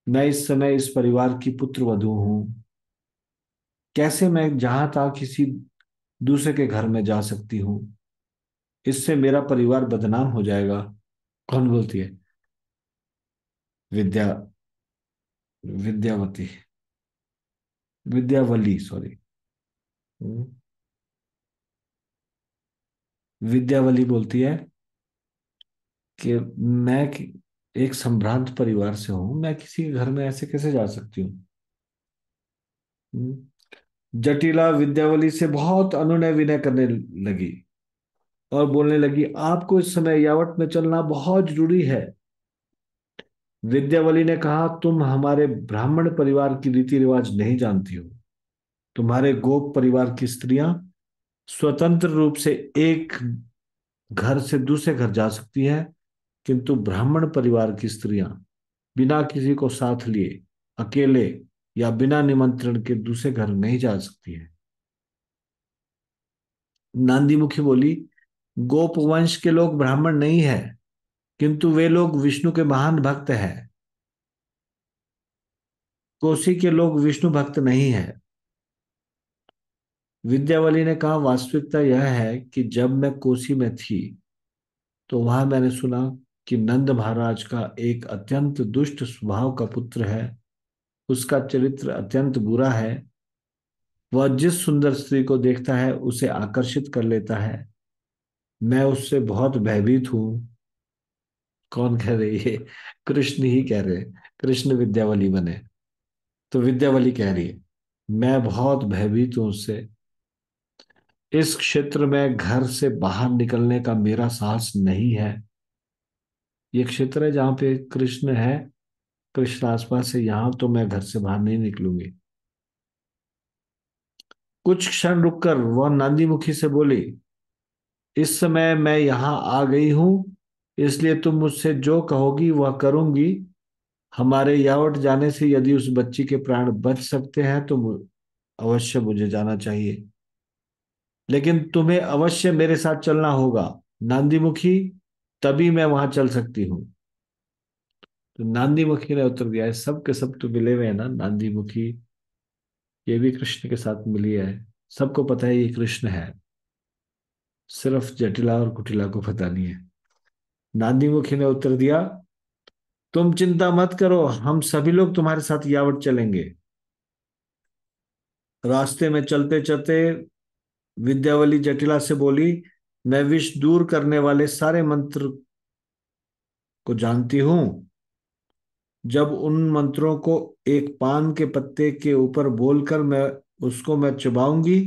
मैं इस समय इस परिवार की पुत्र वधू हूं। कैसे मैं जहां था किसी दूसरे के घर में जा सकती हूँ, इससे मेरा परिवार बदनाम हो जाएगा। कौन बोलती है? विद्या विद्यावती, विद्यावली, सॉरी। विद्यावली बोलती है कि एक संभ्रांत परिवार से हूं, मैं किसी के घर में ऐसे कैसे जा सकती हूँ। जटिला विद्यावली से बहुत अनुनय विनय करने लगी और बोलने लगी, आपको इस समय यावत में चलना बहुत जरूरी है। विद्यावली ने कहा, तुम हमारे ब्राह्मण परिवार की रीति रिवाज नहीं जानती हो। तुम्हारे गोप परिवार की स्त्रियां स्वतंत्र रूप से एक घर से दूसरे घर जा सकती है, किंतु ब्राह्मण परिवार की स्त्रियां बिना किसी को साथ लिए, अकेले या बिना निमंत्रण के दूसरे घर नहीं जा सकती है। नांदी मुखी बोली, गोप वंश के लोग ब्राह्मण नहीं है, किंतु वे लोग विष्णु के महान भक्त हैं। कोशी के लोग विष्णु भक्त नहीं है। विद्यावली ने कहा, वास्तविकता यह है कि जब मैं कोशी में थी तो वहां मैंने सुना कि नंद महाराज का एक अत्यंत दुष्ट स्वभाव का पुत्र है। उसका चरित्र अत्यंत बुरा है। वह जिस सुंदर स्त्री को देखता है उसे आकर्षित कर लेता है। मैं उससे बहुत भयभीत हूँ। कौन कह रही है? कृष्ण ही कह रहे हैं। कृष्ण विद्यावली बने। तो विद्यावली कह रही है, मैं बहुत भयभीत हूं उससे। इस क्षेत्र में घर से बाहर निकलने का मेरा साहस नहीं है। ये क्षेत्र है जहां पे कृष्ण है, कृष्ण आसपास है, यहां तो मैं घर से बाहर नहीं निकलूंगी। कुछ क्षण रुककर वह नांदी मुखी से बोली, इस समय मैं यहाँ आ गई हूं, इसलिए तुम मुझसे जो कहोगी वह करूंगी। हमारे यावट जाने से यदि उस बच्ची के प्राण बच सकते हैं तो अवश्य मुझे जाना चाहिए, लेकिन तुम्हें अवश्य मेरे साथ चलना होगा, नांदी मुखी, तभी मैं वहां चल सकती हूँ। तो नांदी मुखी ने उत्तर दिया है, सब के सब तो मिले हुए हैं ना, नांदी मुखी ये भी कृष्ण के साथ मिली है। सबको पता है ये कृष्ण है, सिर्फ जटिला और कुटिला को पता नहीं है। नांदी मुखी ने उत्तर दिया, तुम चिंता मत करो, हम सभी लोग तुम्हारे साथ यावत चलेंगे। रास्ते में चलते चलते विद्यावली जटिला से बोली, मैं विष दूर करने वाले सारे मंत्र को जानती हूँ। जब उन मंत्रों को एक पान के पत्ते के ऊपर बोलकर मैं चबाऊंगी,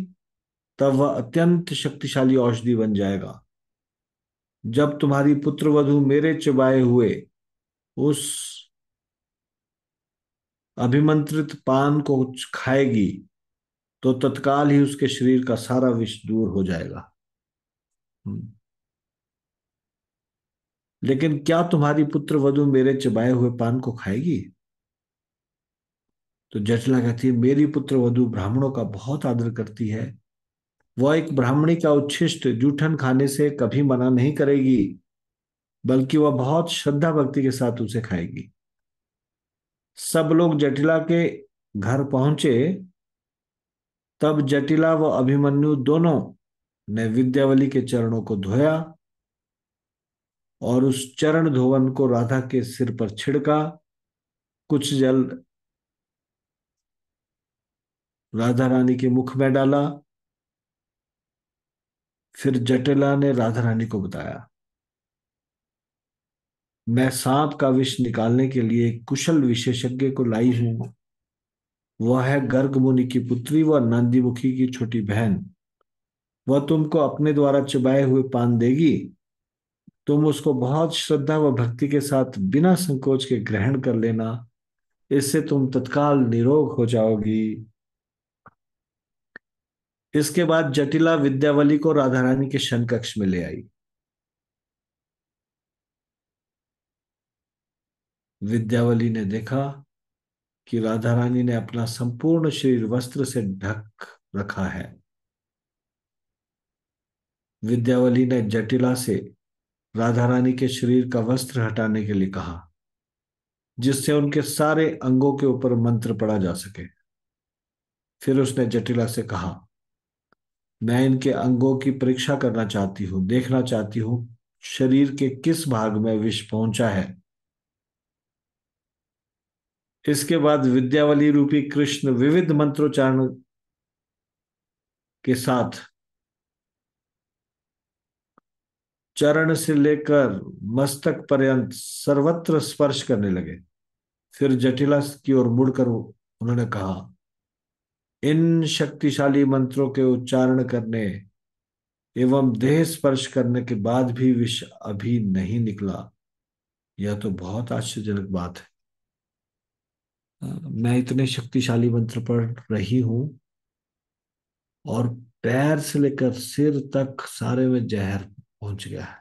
तब वह अत्यंत शक्तिशाली औषधि बन जाएगा। जब तुम्हारी पुत्र वधू मेरे चबाए हुए उस अभिमंत्रित पान को खाएगी तो तत्काल ही उसके शरीर का सारा विष दूर हो जाएगा। लेकिन क्या तुम्हारी पुत्र वधू मेरे चबाए हुए पान को खाएगी? तो जटिला कहती है, मेरी पुत्र वधू ब्राह्मणों का बहुत आदर करती है। वह एक ब्राह्मणी का उच्छिष्ट जूठन खाने से कभी मना नहीं करेगी, बल्कि वह बहुत श्रद्धा भक्ति के साथ उसे खाएगी। सब लोग जटिला के घर पहुंचे। तब जटिला व अभिमन्यु दोनों ने विद्यावली के चरणों को धोया और उस चरण धोवन को राधा के सिर पर छिड़का। कुछ जल राधा रानी के मुख में डाला। फिर जटिला ने राधा रानी को बताया, मैं सांप का विष निकालने के लिए एक कुशल विशेषज्ञ को लाई हूं। वह है गर्ग मुनि की पुत्री व नंदी मुखी की छोटी बहन। वह तुमको अपने द्वारा चबाए हुए पान देगी। तुम उसको बहुत श्रद्धा व भक्ति के साथ बिना संकोच के ग्रहण कर लेना, इससे तुम तत्काल निरोग हो जाओगी। इसके बाद जटिला विद्यावली को राधा रानी के शन कक्ष में ले आई। विद्यावली ने देखा कि राधा रानी ने अपना संपूर्ण शरीर वस्त्र से ढक रखा है। विद्यावली ने जटिला से राधा रानी के शरीर का वस्त्र हटाने के लिए कहा, जिससे उनके सारे अंगों के ऊपर मंत्र पढ़ा जा सके। फिर उसने जटिला से कहा, मैं इनके अंगों की परीक्षा करना चाहती हूँ, देखना चाहती हूँ शरीर के किस भाग में विष पहुंचा है। इसके बाद विद्यावली रूपी कृष्ण विविध मंत्रोच्चारण के साथ चरण से लेकर मस्तक पर्यंत सर्वत्र स्पर्श करने लगे। फिर जटिला की ओर मुड़कर उन्होंने कहा, इन शक्तिशाली मंत्रों के उच्चारण करने एवं देह स्पर्श करने के बाद भी विष अभी नहीं निकला। यह तो बहुत आश्चर्यजनक बात है। मैं इतने शक्तिशाली मंत्र पढ़ रही हूं और पैर से लेकर सिर तक सारे में जहर पहुंच गया है।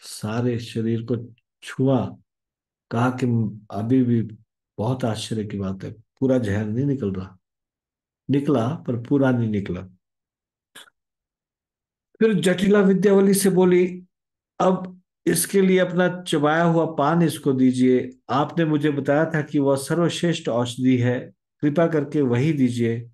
सारे शरीर को छुआ, कहा कि अभी भी बहुत आश्चर्य की बात है, पूरा जहर नहीं निकल रहा। निकला पर पूरा नहीं निकला। फिर जटिला विद्यावली से बोली, अब इसके लिए अपना चबाया हुआ पान इसको दीजिए। आपने मुझे बताया था कि वह सर्वश्रेष्ठ औषधि है, कृपा करके वही दीजिए।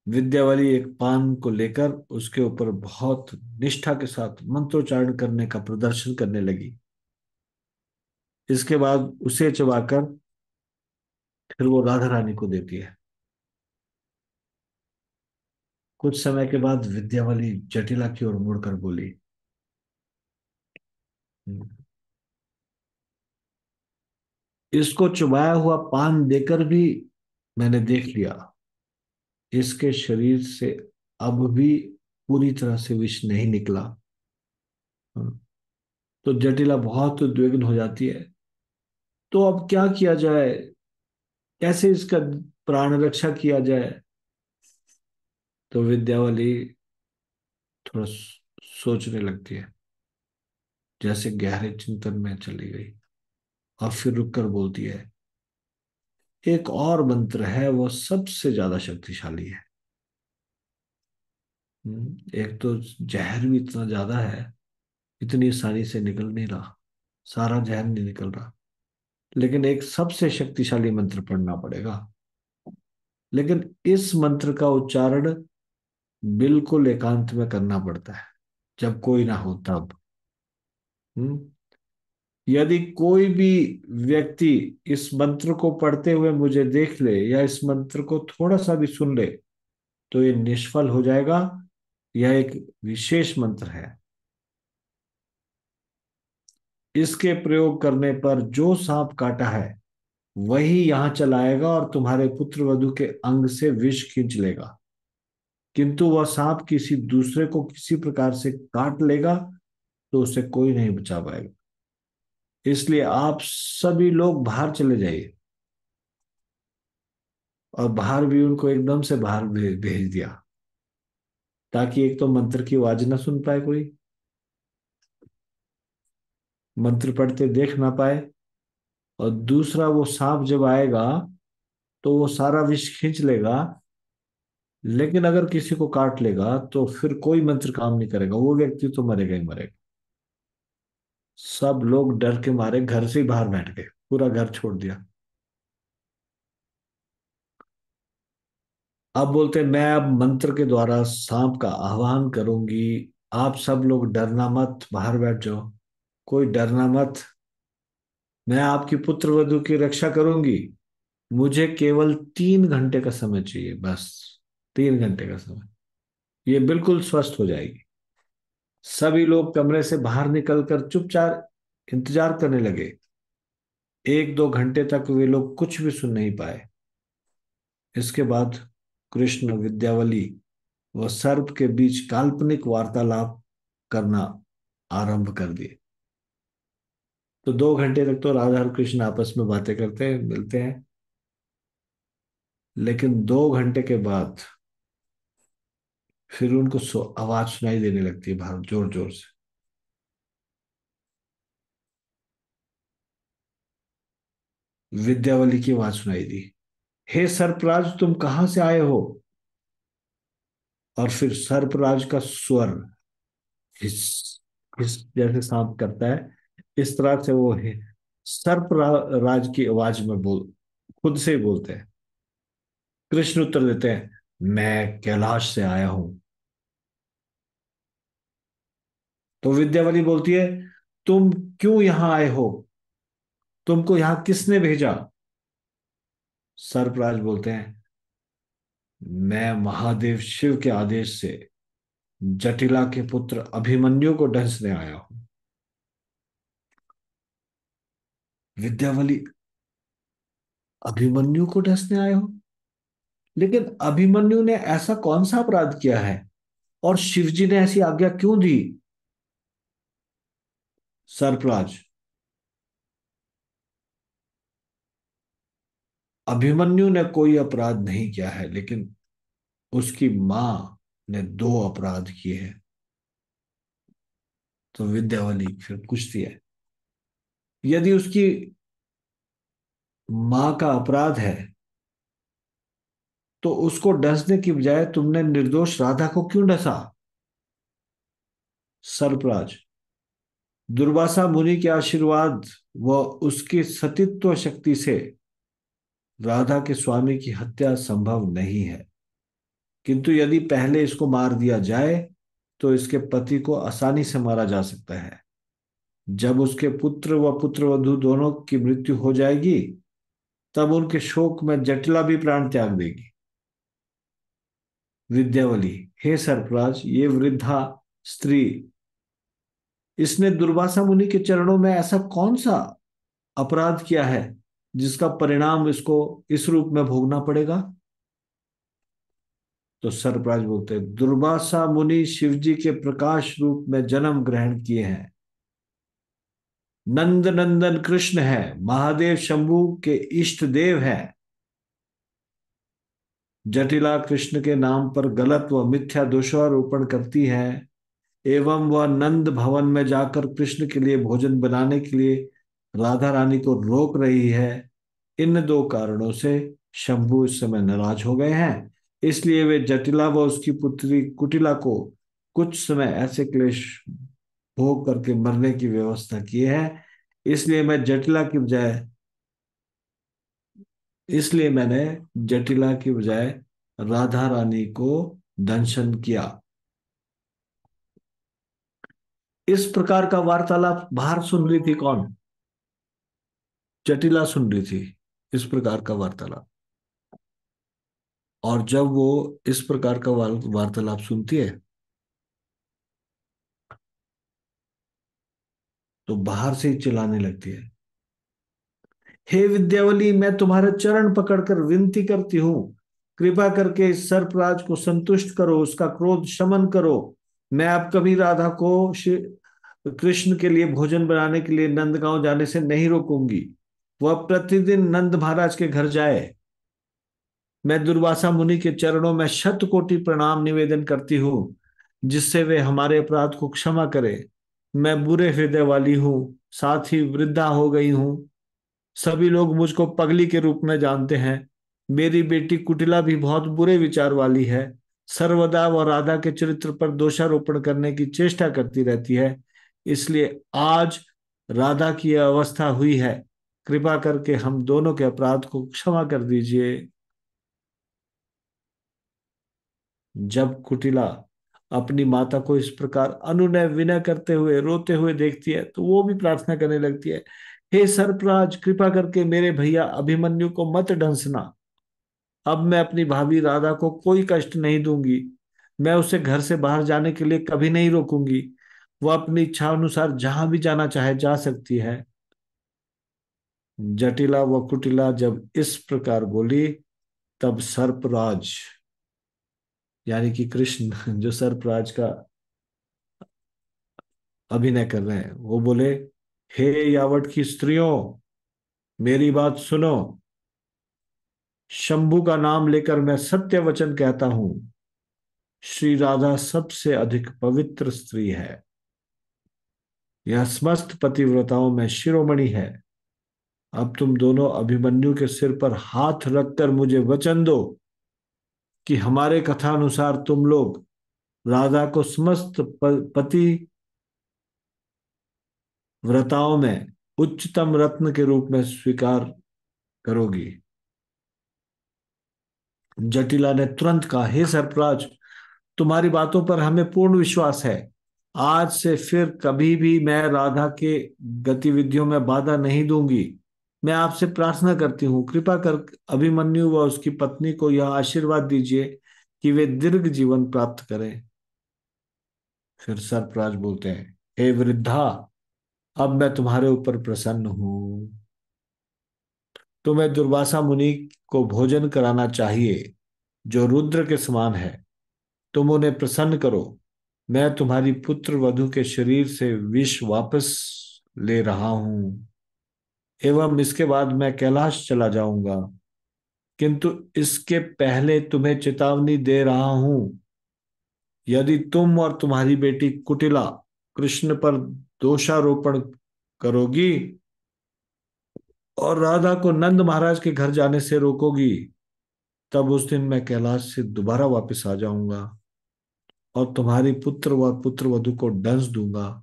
विद्यावली एक पान को लेकर उसके ऊपर बहुत निष्ठा के साथ मंत्रोच्चारण करने का प्रदर्शन करने लगी। इसके बाद उसे चबाकर फिर वो राधा रानी को देती है। कुछ समय के बाद विद्यावली जटिला की ओर मुड़कर बोली, इसको चुबाया हुआ पान देकर भी मैंने देख लिया, इसके शरीर से अब भी पूरी तरह से विष नहीं निकला। तो जटिला बहुत उद्विग्न हो जाती है। तो अब क्या किया जाए, कैसे इसका प्राण रक्षा किया जाए। तो विद्यावली थोड़ा सोचने लगती है, जैसे गहरे चिंतन में चली गई, और फिर रुककर बोलती है, एक और मंत्र है, वो सबसे ज्यादा शक्तिशाली है। एक तो जहर भी इतना ज्यादा है, इतनी आसानी से निकल नहीं रहा, सारा जहर नहीं निकल रहा, लेकिन एक सबसे शक्तिशाली मंत्र पढ़ना पड़ेगा। लेकिन इस मंत्र का उच्चारण बिल्कुल एकांत में करना पड़ता है, जब कोई ना हो तब। हम्म यदि कोई भी व्यक्ति इस मंत्र को पढ़ते हुए मुझे देख ले या इस मंत्र को थोड़ा सा भी सुन ले, तो ये निष्फल हो जाएगा। यह एक विशेष मंत्र है। इसके प्रयोग करने पर जो सांप काटा है वही यहां चलाएगा और तुम्हारे पुत्र वधु के अंग से विष खींच लेगा। किंतु वह सांप किसी दूसरे को किसी प्रकार से काट लेगा तो उसे कोई नहीं बचा पाएगा। इसलिए आप सभी लोग बाहर चले जाइए। और बाहर भी उनको एकदम से बाहर भेज दिया, ताकि एक तो मंत्र की आवाज ना सुन पाए कोई, मंत्र पढ़ते देख ना पाए, और दूसरा वो सांप जब आएगा तो वो सारा विष खींच लेगा। लेकिन अगर किसी को काट लेगा तो फिर कोई मंत्र काम नहीं करेगा, वो व्यक्ति तो मरेगा ही मरेगा। सब लोग डर के मारे घर से ही बाहर बैठ गए, पूरा घर छोड़ दिया। अब बोलते मैं अब मंत्र के द्वारा सांप का आह्वान करूंगी, आप सब लोग डरना मत, बाहर बैठ जाओ, कोई डरना मत। मैं आपकी पुत्र वधु की रक्षा करूंगी। मुझे केवल 3 घंटे का समय चाहिए, बस 3 घंटे का समय, ये बिल्कुल स्वस्थ हो जाएगी। सभी लोग कमरे से बाहर निकलकर चुपचाप इंतजार करने लगे। 1-2 घंटे तक वे लोग कुछ भी सुन नहीं पाए। इसके बाद कृष्ण विद्यावली व सर्प के बीच काल्पनिक वार्तालाप करना आरंभ कर दिए। तो 2 घंटे तक तो राधा और कृष्ण आपस में बातें करते हैं, मिलते हैं। लेकिन 2 घंटे के बाद फिर उनको आवाज सुनाई देने लगती है बाहर, जोर जोर से। विद्यावली की आवाज सुनाई दी, हे सर्पराज, तुम कहां से आए हो। और फिर सर्पराज का स्वर हिस हिस जैसे सांप करता है, इस तरह से वो है राज की आवाज में बोल खुद से ही बोलते हैं। कृष्ण उत्तर देते हैं, मैं कैलाश से आया हूं। तो विद्यावली बोलती है, तुम क्यों यहां आए हो? तुमको यहां किसने भेजा? सर्पराज बोलते हैं, मैं महादेव शिव के आदेश से जटिला के पुत्र अभिमन्यु को डसने आया हूं। विद्यावली, अभिमन्यु को डसने आए हो? लेकिन अभिमन्यु ने ऐसा कौन सा अपराध किया है, और शिवजी ने ऐसी आज्ञा क्यों दी? सरफराज, अभिमन्यु ने कोई अपराध नहीं किया है, लेकिन उसकी मां ने दो अपराध किए हैं। तो विद्यावली फिर पूछती है, यदि उसकी मां का अपराध है, तो उसको डसने की बजाय तुमने निर्दोष राधा को क्यों डसा? सरफराज, दुर्वासा मुनि के आशीर्वाद व उसकी सतीत्व शक्ति से राधा के स्वामी की हत्या संभव नहीं है, किंतु यदि पहले इसको मार दिया जाए तो इसके पति को आसानी से मारा जा सकता है। जब उसके पुत्र व पुत्रवधू दोनों की मृत्यु हो जाएगी, तब उनके शोक में जटिला भी प्राण त्याग देगी। विद्यावली, हे सरफराज, ये वृद्धा स्त्री, इसने दुर्वासा मुनि के चरणों में ऐसा कौन सा अपराध किया है जिसका परिणाम इसको इस रूप में भोगना पड़ेगा? तो सरफराज बोलते हैं, दुर्वासा मुनि शिवजी के प्रकाश रूप में जन्म ग्रहण किए हैं। नंद नंदन कृष्ण है, महादेव शंभु के इष्ट देव है। जटिला कृष्ण के नाम पर गलत व मिथ्या दोषारोपण करती है, एवं वह नंद भवन में जाकर कृष्ण के लिए भोजन बनाने के लिए राधा रानी को रोक रही है। इन दो कारणों से शंभु इस समय नाराज हो गए हैं, इसलिए वे जटिला व उसकी पुत्री कुटिला को कुछ समय ऐसे क्लेश भोग करके मरने की व्यवस्था की है। इसलिए मैं जटिला की बजाय इसलिए मैंने जटिला की बजाय राधा रानी को दंशन किया। इस प्रकार का वार्तालाप बाहर सुन रही थी कौन? जटिला सुन रही थी इस प्रकार का वार्तालाप। और जब वो इस प्रकार का वार्तालाप सुनती है, तो बाहर से ही चिल्लाने लगती है, हे विद्यावली, मैं तुम्हारे चरण पकड़कर विनती करती हूँ, कृपा करके इस सर्पराज को संतुष्ट करो, उसका क्रोध शमन करो। मैं अब कभी राधा को कृष्ण के लिए भोजन बनाने के लिए नंदगांव जाने से नहीं रोकूंगी। वह प्रतिदिन नंद महाराज के घर जाए। मैं दुर्वासा मुनि के चरणों में शत कोटि प्रणाम निवेदन करती हूँ, जिससे वे हमारे अपराध को क्षमा करे। मैं बुरे हृदय वाली हूँ, साथ ही वृद्धा हो गई हूँ। सभी लोग मुझको पगली के रूप में जानते हैं। मेरी बेटी कुटिला भी बहुत बुरे विचार वाली है, सर्वदा वह राधा के चरित्र पर दोषारोपण करने की चेष्टा करती रहती है। इसलिए आज राधा की यह अवस्था हुई है। कृपा करके हम दोनों के अपराध को क्षमा कर दीजिए। जब कुटिला अपनी माता को इस प्रकार अनुनय विनय करते हुए रोते हुए देखती है, तो वो भी प्रार्थना करने लगती है, हे सर्पराज, कृपा करके मेरे भैया अभिमन्यु को मत डंसना। अब मैं अपनी भाभी राधा को कोई कष्ट नहीं दूंगी। मैं उसे घर से बाहर जाने के लिए कभी नहीं रोकूंगी। वह अपनी इच्छा अनुसार जहां भी जाना चाहे जा सकती है। जटिला व कुटिला जब इस प्रकार बोली, तब सर्पराज, यानी कि कृष्ण जो सर्पराज का अभिनय कर रहे हैं, वो बोले, हे यावट की स्त्रियों, मेरी बात सुनो। शंभु का नाम लेकर मैं सत्य वचन कहता हूं, श्री राधा सबसे अधिक पवित्र स्त्री है। यह समस्त पतिव्रताओं में शिरोमणि है। अब तुम दोनों अभिमन्यु के सिर पर हाथ रखकर मुझे वचन दो कि हमारे कथानुसार तुम लोग राधा को समस्त पति व्रताओं में उच्चतम रत्न के रूप में स्वीकार करोगी। जटिला ने तुरंत कहा, हे सरप्राज, तुम्हारी बातों पर हमें पूर्ण विश्वास है। आज से फिर कभी भी मैं राधा के गतिविधियों में बाधा नहीं दूंगी। मैं आपसे प्रार्थना करती हूँ, कृपा कर अभिमन्यु व उसकी पत्नी को यह आशीर्वाद दीजिए कि वे दीर्घ जीवन प्राप्त करें। फिर सरप्राज बोलते हैं, हे वृद्धा, अब मैं तुम्हारे ऊपर प्रसन्न हूं। तुम्हें दुर्वासा मुनि को भोजन कराना चाहिए, जो रुद्र के समान है। तुम उन्हें प्रसन्न करो। मैं तुम्हारी पुत्र वधु के शरीर से विष वापस ले रहा हूं, एवं इसके बाद मैं कैलाश चला जाऊंगा। किंतु इसके पहले तुम्हें चेतावनी दे रहा हूं, यदि तुम और तुम्हारी बेटी कुटिला कृष्ण पर दोषारोपण करोगी और राधा को नंद महाराज के घर जाने से रोकोगी, तब उस दिन मैं कैलाश से दोबारा वापस आ जाऊंगा और तुम्हारी पुत्र व पुत्र वधु को डंस दूंगा।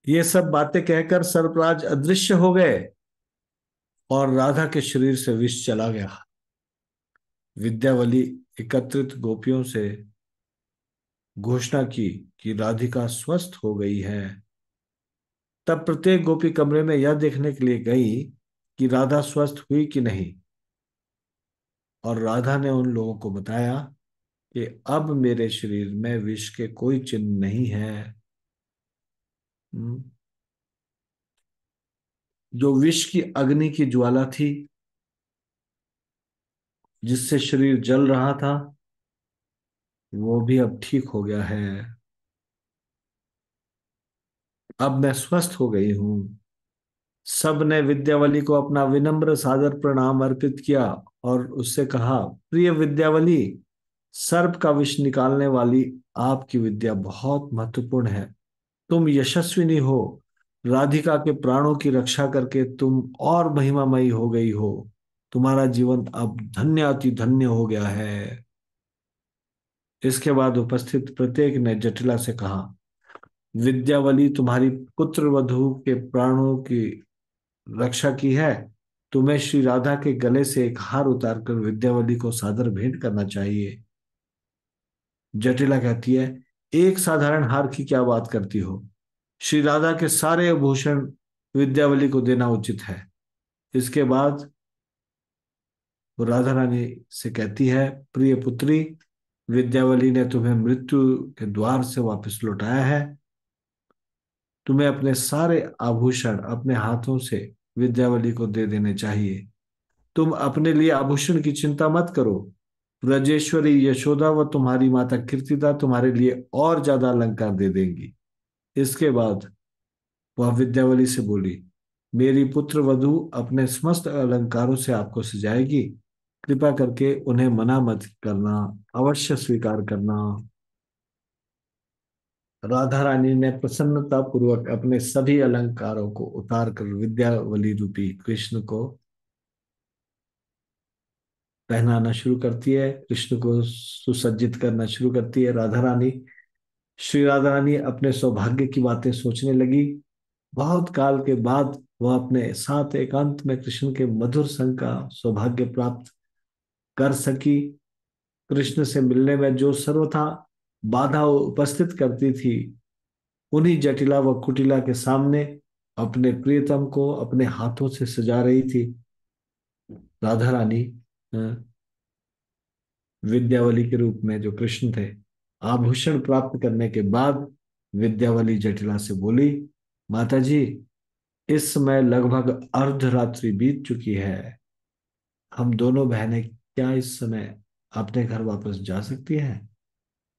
ये सब बातें कहकर सर्पराज अदृश्य हो गए और राधा के शरीर से विष चला गया। विद्यावली एकत्रित गोपियों से घोषणा की कि राधिका स्वस्थ हो गई है। तब प्रत्येक गोपी कमरे में यह देखने के लिए गई कि राधा स्वस्थ हुई कि नहीं, और राधा ने उन लोगों को बताया कि अब मेरे शरीर में विष के कोई चिन्ह नहीं है। हम्म, जो विष की अग्नि की ज्वाला थी, जिससे शरीर जल रहा था, वो भी अब ठीक हो गया है। अब मैं स्वस्थ हो गई हूं। सब ने विद्यावली को अपना विनम्र सादर प्रणाम अर्पित किया और उससे कहा, प्रिय विद्यावली, सर्प का विष निकालने वाली आपकी विद्या बहुत महत्वपूर्ण है। तुम यशस्विनी हो। राधिका के प्राणों की रक्षा करके तुम और महिमामयी हो गई हो। तुम्हारा जीवन अब धन्य अति धन्य हो गया है। इसके बाद उपस्थित प्रत्येक ने जटिला से कहा, विद्यावली तुम्हारी पुत्र वधु के प्राणों की रक्षा की है। तुम्हें श्री राधा के गले से एक हार उतारकर विद्यावली को सादर भेंट करना चाहिए। जटिला कहती है, एक साधारण हार की क्या बात करती हो? श्री राधा के सारे आभूषण विद्यावली को देना उचित है। इसके बाद वो राधा रानी से कहती है, प्रिय पुत्री, विद्यावली ने तुम्हें मृत्यु के द्वार से वापस लौटाया है। तुम्हें अपने सारे आभूषण अपने हाथों से विद्यावली को दे देने चाहिए। तुम अपने लिए आभूषण की चिंता मत करो। ब्रजेश्वरी यशोदा व तुम्हारी माता कीर्तिदा तुम्हारे लिए और ज्यादा अलंकार दे देंगी। इसके बाद वह विद्यावली से बोली, मेरी पुत्र वधु अपने समस्त अलंकारों से आपको सजाएगी। कृपा करके उन्हें मना मत करना, अवश्य स्वीकार करना। राधा रानी ने प्रसन्नता पूर्वक अपने सभी अलंकारों को उतार कर विद्यावली रूपी कृष्ण को पहनाना शुरू करती है, कृष्ण को सुसज्जित करना शुरू करती है। राधा रानी श्री राधा रानी अपने सौभाग्य की बातें सोचने लगी। बहुत काल के बाद वह अपने साथ एकांत में कृष्ण के मधुर संग का सौभाग्य प्राप्त कर सकी। कृष्ण से मिलने में जो सर्वथा बाधा उपस्थित करती थी, उन्हीं जटिला व कुटिला के सामने अपने प्रियतम को अपने हाथों से सजा रही थी। राधा रानी अ, विद्यावली के रूप में जो कृष्ण थे, आभूषण प्राप्त करने के बाद विद्यावली जटिला से बोली, माता जी, इस समय लगभग अर्धरात्रि बीत चुकी है। हम दोनों बहनें क्या इस समय अपने घर वापस जा सकती हैं?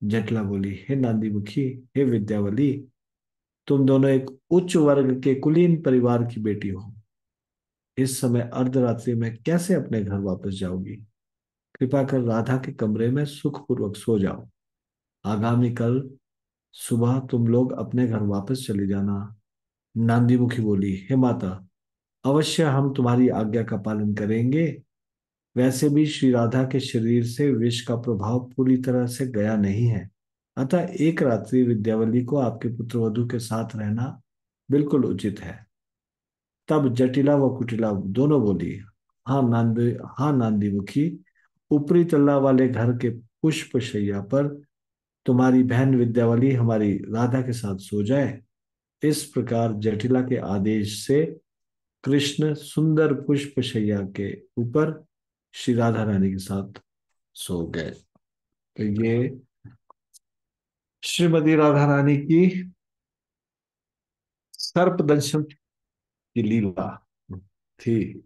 जटिला बोली, हे नांदी मुखी, हे विद्यावली, तुम दोनों एक उच्च वर्ग के कुलीन परिवार की बेटी हो। इस समय अर्धरात्रि में कैसे अपने घर वापस जाओगी? कृपा कर राधा के कमरे में सुखपूर्वक सो जाओ। आगामी कल सुबह तुम लोग अपने घर वापस चले जाना। नांदी मुखी बोली, हे माता, अवश्य हम तुम्हारी आज्ञा का पालन करेंगे। वैसे भी श्री राधा के शरीर से विष का प्रभाव पूरी तरह से गया नहीं है, अतः एक रात्रि विद्यावली को आपके पुत्र वधु के साथ रहना बिल्कुल उचित है। तब जटिला व कुटिला दोनों बोली, हाँ नांदी, हाँ नांदी मुखी, ऊपरी तल्ला वाले घर के पुष्प शैया पर तुम्हारी बहन विद्यावली हमारी राधा के साथ सो जाए। इस प्रकार जटिला के आदेश से कृष्ण सुंदर पुष्प शैया के ऊपर श्री राधा रानी के साथ सो गए। तो ये श्रीमती राधा रानी की सर्प दंशन की लीला थी।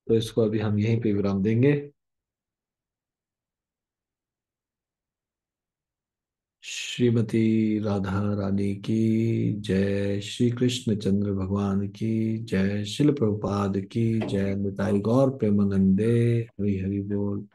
तो इसको अभी हम यहीं पे विराम देंगे। श्रीमती राधा रानी की जय, श्री कृष्ण चंद्र भगवान की जय, शिल प्रभुपाद की जय, निताई गौर प्रेमानंदे, हरि हरि बोल।